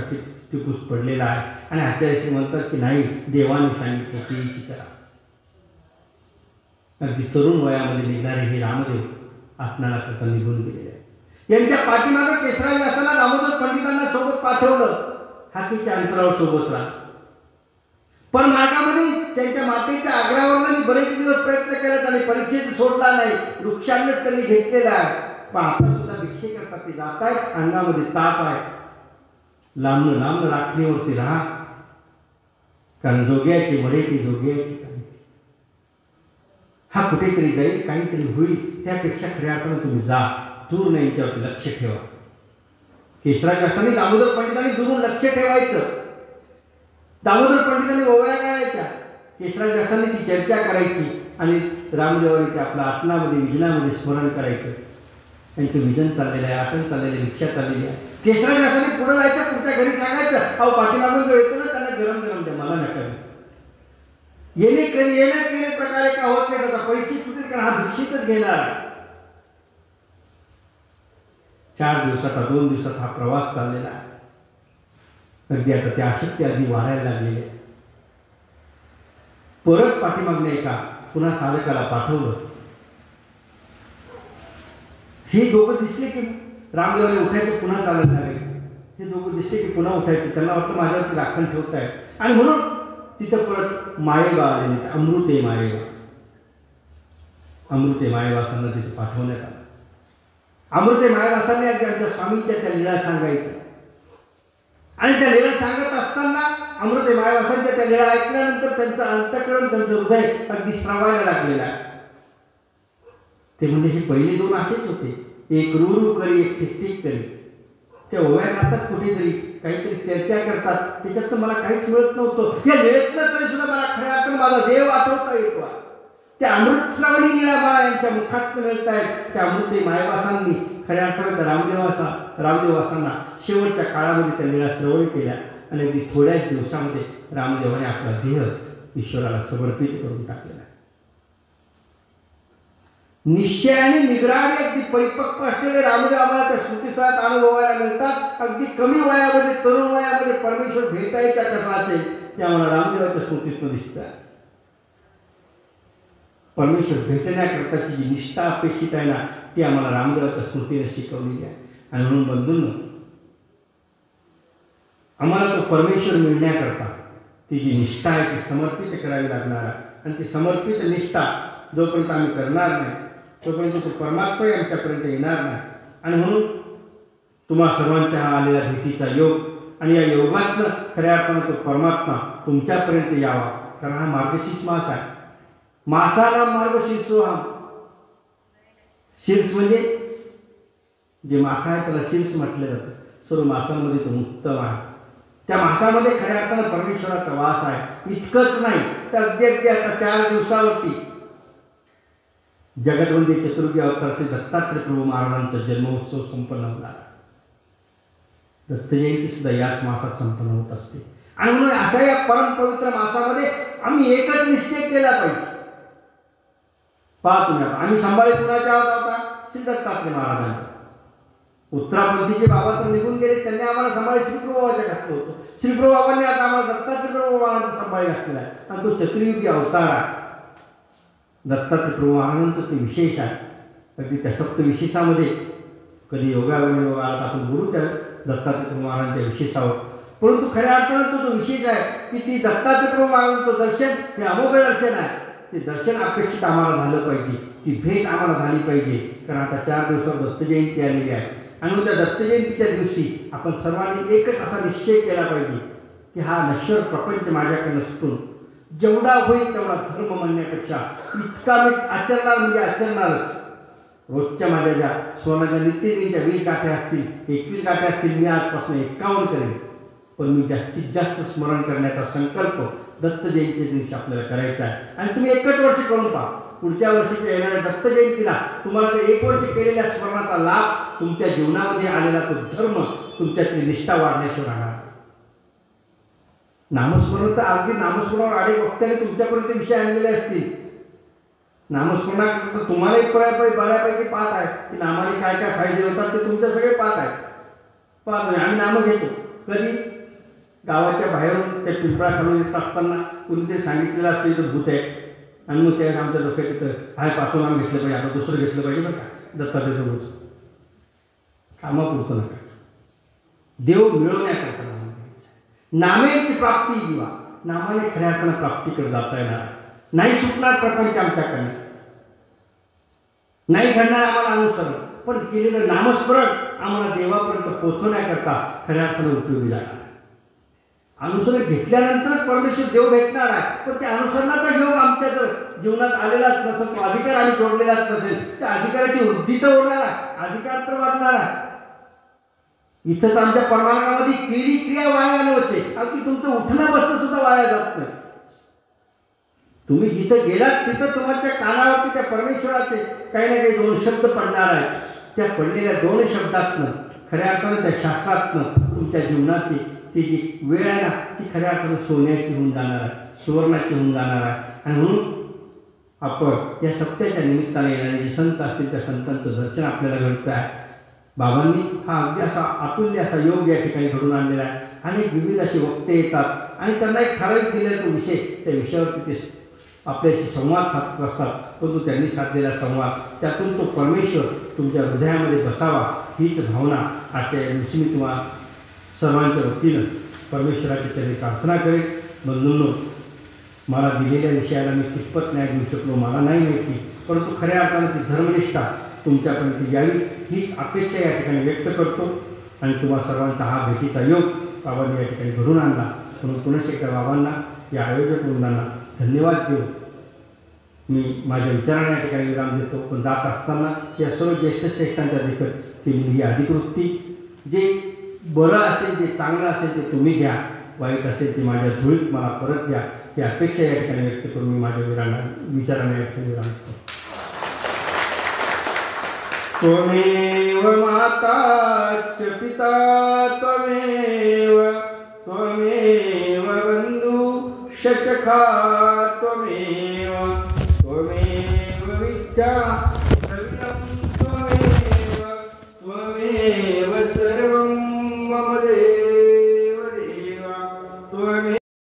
टिपूस पडलेला आहे आणि आचार्यश्री म्हणतात की नाही, देवाने सांगितलं तेही करा। अगदी तरुण वयामध्ये निघणारे हे रामदेव आपणाला करता निघून गेलेले आहे। यांच्या पाठीमागे केशराज व्यासांना दामोदर पंडितांना सोबत पाठवलं, हातीच्या अंतरावर सोबत राहा। पण मार्गामध्ये त्यांच्या मातेच्या आग्रहावर मी बरेच दिवस प्रयत्न केला, त्यांनी परीक्षेत सोडला नाही, वृक्षांनाच त्यांनी घेतलेला आहे। पण आता सुद्धा भिक्षे करतात ते जात आहेत, अंगामध्ये ताप आहे, लांब राखणीवरती राहा, कारण जोग्याची वडे ती जोग्याची हा कुठेतरी जाईल, काहीतरी होईल, त्यापेक्षा खऱ्या अर्थानं तुम्ही जा, दूर नाही याच्यावरती लक्ष ठेवा। केशराज व्यासांनी दामोदर पंडितांनी दुरून लक्ष ठेवायचं। दामोदर पंडितांनी ओव्या गायच्या, केशराज व्यासांनी ती चर्चा करायची आणि रामदेवाने ते आपल्या आटनामध्ये विजनामध्ये स्मरण करायचं। त्यांचं विजन चाललेलं आहे, आटन चाललेलं आहे, भिक्षा चाललेली आहे। केशराज व्यासांनी पुढे जायचं, पुढच्या घरी सांगायचं अहो पाठीमागून जो येतो ना त्यांना गरम गरम द्या, मला नका। येण्या प्रकारे का होत नाही, त्याचा परीक्षित सुटेल कारण हा भिक्षितच घेणार आहे। 4 दिवसाचा 2 दिवसात हा प्रवास चाललेला आहे। अगदी आता त्या आसक्ती आधी वाढायला लागलेली आहे। परत पाठीमागणे एका पुन्हा साधकाला पाठवलं। हे दोघं दिसले की रामदेवाने उठायचं, पुन्हा चालत लागायचं। हे दोघं दिसले की पुन्हा उठायचं, त्यांना वाटतं माझ्यावरती राखण ठेवताय आणि म्हणून तिथं परत मायेबा आले, अमृते मायेवासांना तिथे पाठवण्यात आलं। अमृते मायेवासांनी आमच्या स्वामींच्या त्या लीळा सांगायच्या आणि त्या लीळा सांगत असताना अमृते मायेवासांच्या त्या लीळा ऐकल्यानंतर त्यांचं अंतःकरण, त्यांचं हृदय अगदी स्रावायला लागलेलं आहे। ते म्हणजे हे पहिले 2 असेच होते, एक रू करी एक ठिकठिक करी। त्या ओव्या गातात कुठेतरी काहीतरी चर्चा करतात, त्याच्यात तर मला काहीच मिळत नव्हतं। या वेळेतनं तरी सुद्धा मला खऱ्या अर्थानं माझा देव आठवता येतो। त्या अमृतश्रावणी लीळा मला यांच्या मुखात मिळत आहेत। त्या अमृते मायवासांनी खऱ्या अर्थानं रामदेवासांना शेवटच्या काळामध्ये त्या लीळा श्रवण केल्या आणि अगदी थोड्याच दिवसामध्ये रामदेवाने आपला देह ईश्वराला समर्पित करून टाकलेला। निश्चयाने निग्रहाने अगदी परिपक्व असलेले रामदेव आम्हाला त्या स्मृतीस्थळात अनुभवायला मिळतात। अगदी कमी वयामध्ये, तरुण वयामध्ये परमेश्वर भेटायचा कसा असेल ते आम्हाला रामदेवाच्या स्मृतीतून दिसतात। परमेश्वर भेटण्याकरताची जी निष्ठा अपेक्षित आहे ना, ती आम्हाला रामदेवाच्या स्मृतीने शिकवलेली आहे। आणि म्हणून बंधूंनो, आम्हाला तो परमेश्वर मिळण्याकरता ती जी निष्ठा आहे ती समर्पित करावी लागणार आहे। आणि ती समर्पित निष्ठा जोपर्यंत आम्ही करणार नाही तोपर्यंत तो परमात्मा आमच्यापर्यंत येणार नाही। आणि म्हणून तुम्हा सर्वांच्या हा आलेला भेटीचा योग आणि या योगातनं खऱ्या अर्थानं तो परमात्मा तुमच्यापर्यंत यावा, कारण हा मार्गशीर्ष मास आहे। मासाला मार्गशीर्षो हा शीर्ष म्हणजे जे मासा आहे त्याला शीर्ष म्हटलं जातं। सर्व मासांमध्ये तो उत्तम आहे। त्या मासामध्ये खऱ्या अर्थानं परमेश्वराचा वास आहे। इतकंच नाही तर अगदी आता 4 दिवसावरती जगदवंदी चतुर्गी अवतारचे दत्तात्रय प्रभू महाराजांचा जन्मोत्सव संपन्न होणार। दत्त जयंती सुद्धा याच मासात संपन्न होत असते। आणि म्हणून अशा या परम पवित्र मासामध्ये आम्ही एकच निश्चय केला पाहिजे। पहा तुम्ही, आम्ही संभाळी कुणाच्या होता? श्री दत्तात्रय महाराजांचा। उत्तरापंथीचे बाबा तर निघून गेले, त्यांनी आम्हाला संभाळी श्रीप्रभूच्या घातलं होतं। श्रीप्रभूबाबांनी आता आम्हाला दत्तात्रय प्रभू महाराजांचा संभाळी घातलेला आहे आणि तो चतुर्युगी अवतार आहे। दत्तात्रय प्रभू महाराजांचं ते विशेष आहे। अगदी त्या सप्तविशेषामध्ये कधी योगायोग आला तर आपण बोलू त्या दत्तात्रय महाराजांच्या विशेषावर. परंतु खऱ्या अर्थानं तो जो विशेष आहे की ती दत्तात्रय महाराजांचं दर्शन हे अमोघ दर्शन आहे. ते दर्शन अपेक्षित आम्हाला झालं पाहिजे, ती भेट आम्हाला झाली पाहिजे. कारण आता 4 दिवसावर दत्तजयंती आलेली आहे आणि त्या दत्तजयंतीच्या दिवशी आपण सर्वांनी एकच असा निश्चय केला पाहिजे की हा नश्वर प्रपंच माझ्याकडे नसतो, जेवढा होईल तेवढा धर्म म्हणण्यापेक्षा इतका मी आचरणार म्हणजे आचरणारच. रोजच्या माझ्या ज्या सोनाच्या नित्यदिनीच्या 20 गाठ्या असतील, 21 गाठ्या असतील, मी आजपासून 51 करेन. पण मी जास्तीत जास्त स्मरण करण्याचा संकल्प दत्त जयंतीच्या दिवशी आपल्याला करायचा आहे. आणि तुम्ही एकच वर्ष करून पहा, पुढच्या वर्षीच्या येणाऱ्या दत्त जयंतीला तुम्हाला ते 1 वर्ष केलेल्या स्मरणाचा लाभ, तुमच्या जीवनामध्ये आलेला तो धर्म, तुमच्यातली निष्ठा वाढण्याशिवाय राहणार. नामस्मरण तर अगदी नामस्मरणावर अनेक वक्त्याने तुमच्यापर्यंत विषय आणलेले असतील. नामस्मरणाकरता तुम्हालाही बऱ्यापैकी पाठ आहे की नामाने काय काय फायदे होतात ते तुमचे सगळे पाठ आहेत. पाहतो आम्ही नामं घेतो. कधी गावाच्या बाहेरून त्या पिंपळाखालून येत असताना कुणीतरी सांगितलेलं असतं इथं भूत आहे आणि मग त्या आमच्या डोक्यात तिथं हाय पाचवं नाम घेतलं पाहिजे, आता दुसरं घेतलं पाहिजे बरं का, दत्तात्रय भूत कामापुरतं नका, देव मिळवण्याकरता नाम घ्यायचं. नामेची प्राप्ती जीवा, नामाने खऱ्या अर्थानं प्राप्तीकडे जाता येणार नाही. सुटणार प्रपंच आमच्याकडे नाही घडणार आम्हाला अनुसरण, पण केलेलं नामस्मरण आम्हाला देवापर्यंत पोहोचवण्याकरता खऱ्या अर्थानं उपयोगी जाणार. अनुसरण घेतल्यानंतरच परमेश्वर देव भेटणार आहे, पण त्या अनुसरणाचा योग आमच्या जर जीवनात आलेलाच नसेल, तो अधिकार आम्ही जोडलेलाच नसेल, त्या अधिकाराची वृद्धी तर होणार आहे, अधिकार तर वाढणार आहे. इथं तर आमच्या परमार्गामध्ये केली क्रिया वाया नव्हते, अगदी तुमचं उठणं बसणं सुद्धा वाया जात नाही. तुम्ही जिथं गेलात तिथं तुमच्या कानावरती त्या परमेश्वराचे काही ना काही 2 शब्द पडणार आहेत. त्या पडलेल्या 2 शब्दातनं खऱ्या अर्थानं त्या शास्त्रातनं तुमच्या जीवनाची ती जी वेळ आहे ना ती खऱ्या अर्थानं सोन्याची होऊन जाणार आहे, सुवर्णाची होऊन जाणार आहे. आणि म्हणून आपण या सप्त्याच्या निमित्ताने येणारे जे संत असतील त्या संतांचं दर्शन आपल्याला घडतं आहे. बाबांनी हा अगदी असा अतुल्य असा योग या ठिकाणी घडून आणलेला आहे. आणि विविध असे वक्ते येतात आणि त्यांना एक ठराविक दिलेला तो विषय, त्या विषयावरती ते आपल्याशी संवाद साधत असतात. परंतु त्यांनी साधलेला संवाद त्यातून तो परमेश्वर तुमच्या हृदयामध्ये बसावा हीच भावना आजच्या या दिवशी मी तुम्हाला सर्वांच्या वतीनं परमेश्वराच्या चरणी प्रार्थना करेन. बंधूंनो, मला दिलेल्या विषयाला मी कितपत न्याय देऊ शकलो मला नाही माहिती, परंतु खऱ्या अर्थानं ती धर्मनिष्ठा तुमच्यापर्यंत यावी हीच अपेक्षा या ठिकाणी व्यक्त करतो. आणि तुम्हा सर्वांचा हा भेटीचा योग बाबांनी या ठिकाणी घडून आणला, म्हणून पुन्हा एकदा बाबांना या आयोजक वृंदांना धन्यवाद देऊ मी माझ्या विचारांना या ठिकाणी विराम देतो. पण जात असताना या सर्व ज्येष्ठ श्रेष्ठांच्या देखत केलेली ही अधिकृती, जे बरं असेल, जे चांगलं असेल ते तुम्ही घ्या, वाईट असेल ते माझ्या धुळीत मला परत द्या, ही अपेक्षा या ठिकाणी व्यक्त करून मी माझ्या विचारांना या ठिकाणी विराम देतो. त्वमेव माता च पिता त्वमेव, त्वमेव बंधु सखा त्वमेव, त्वमेव विद्या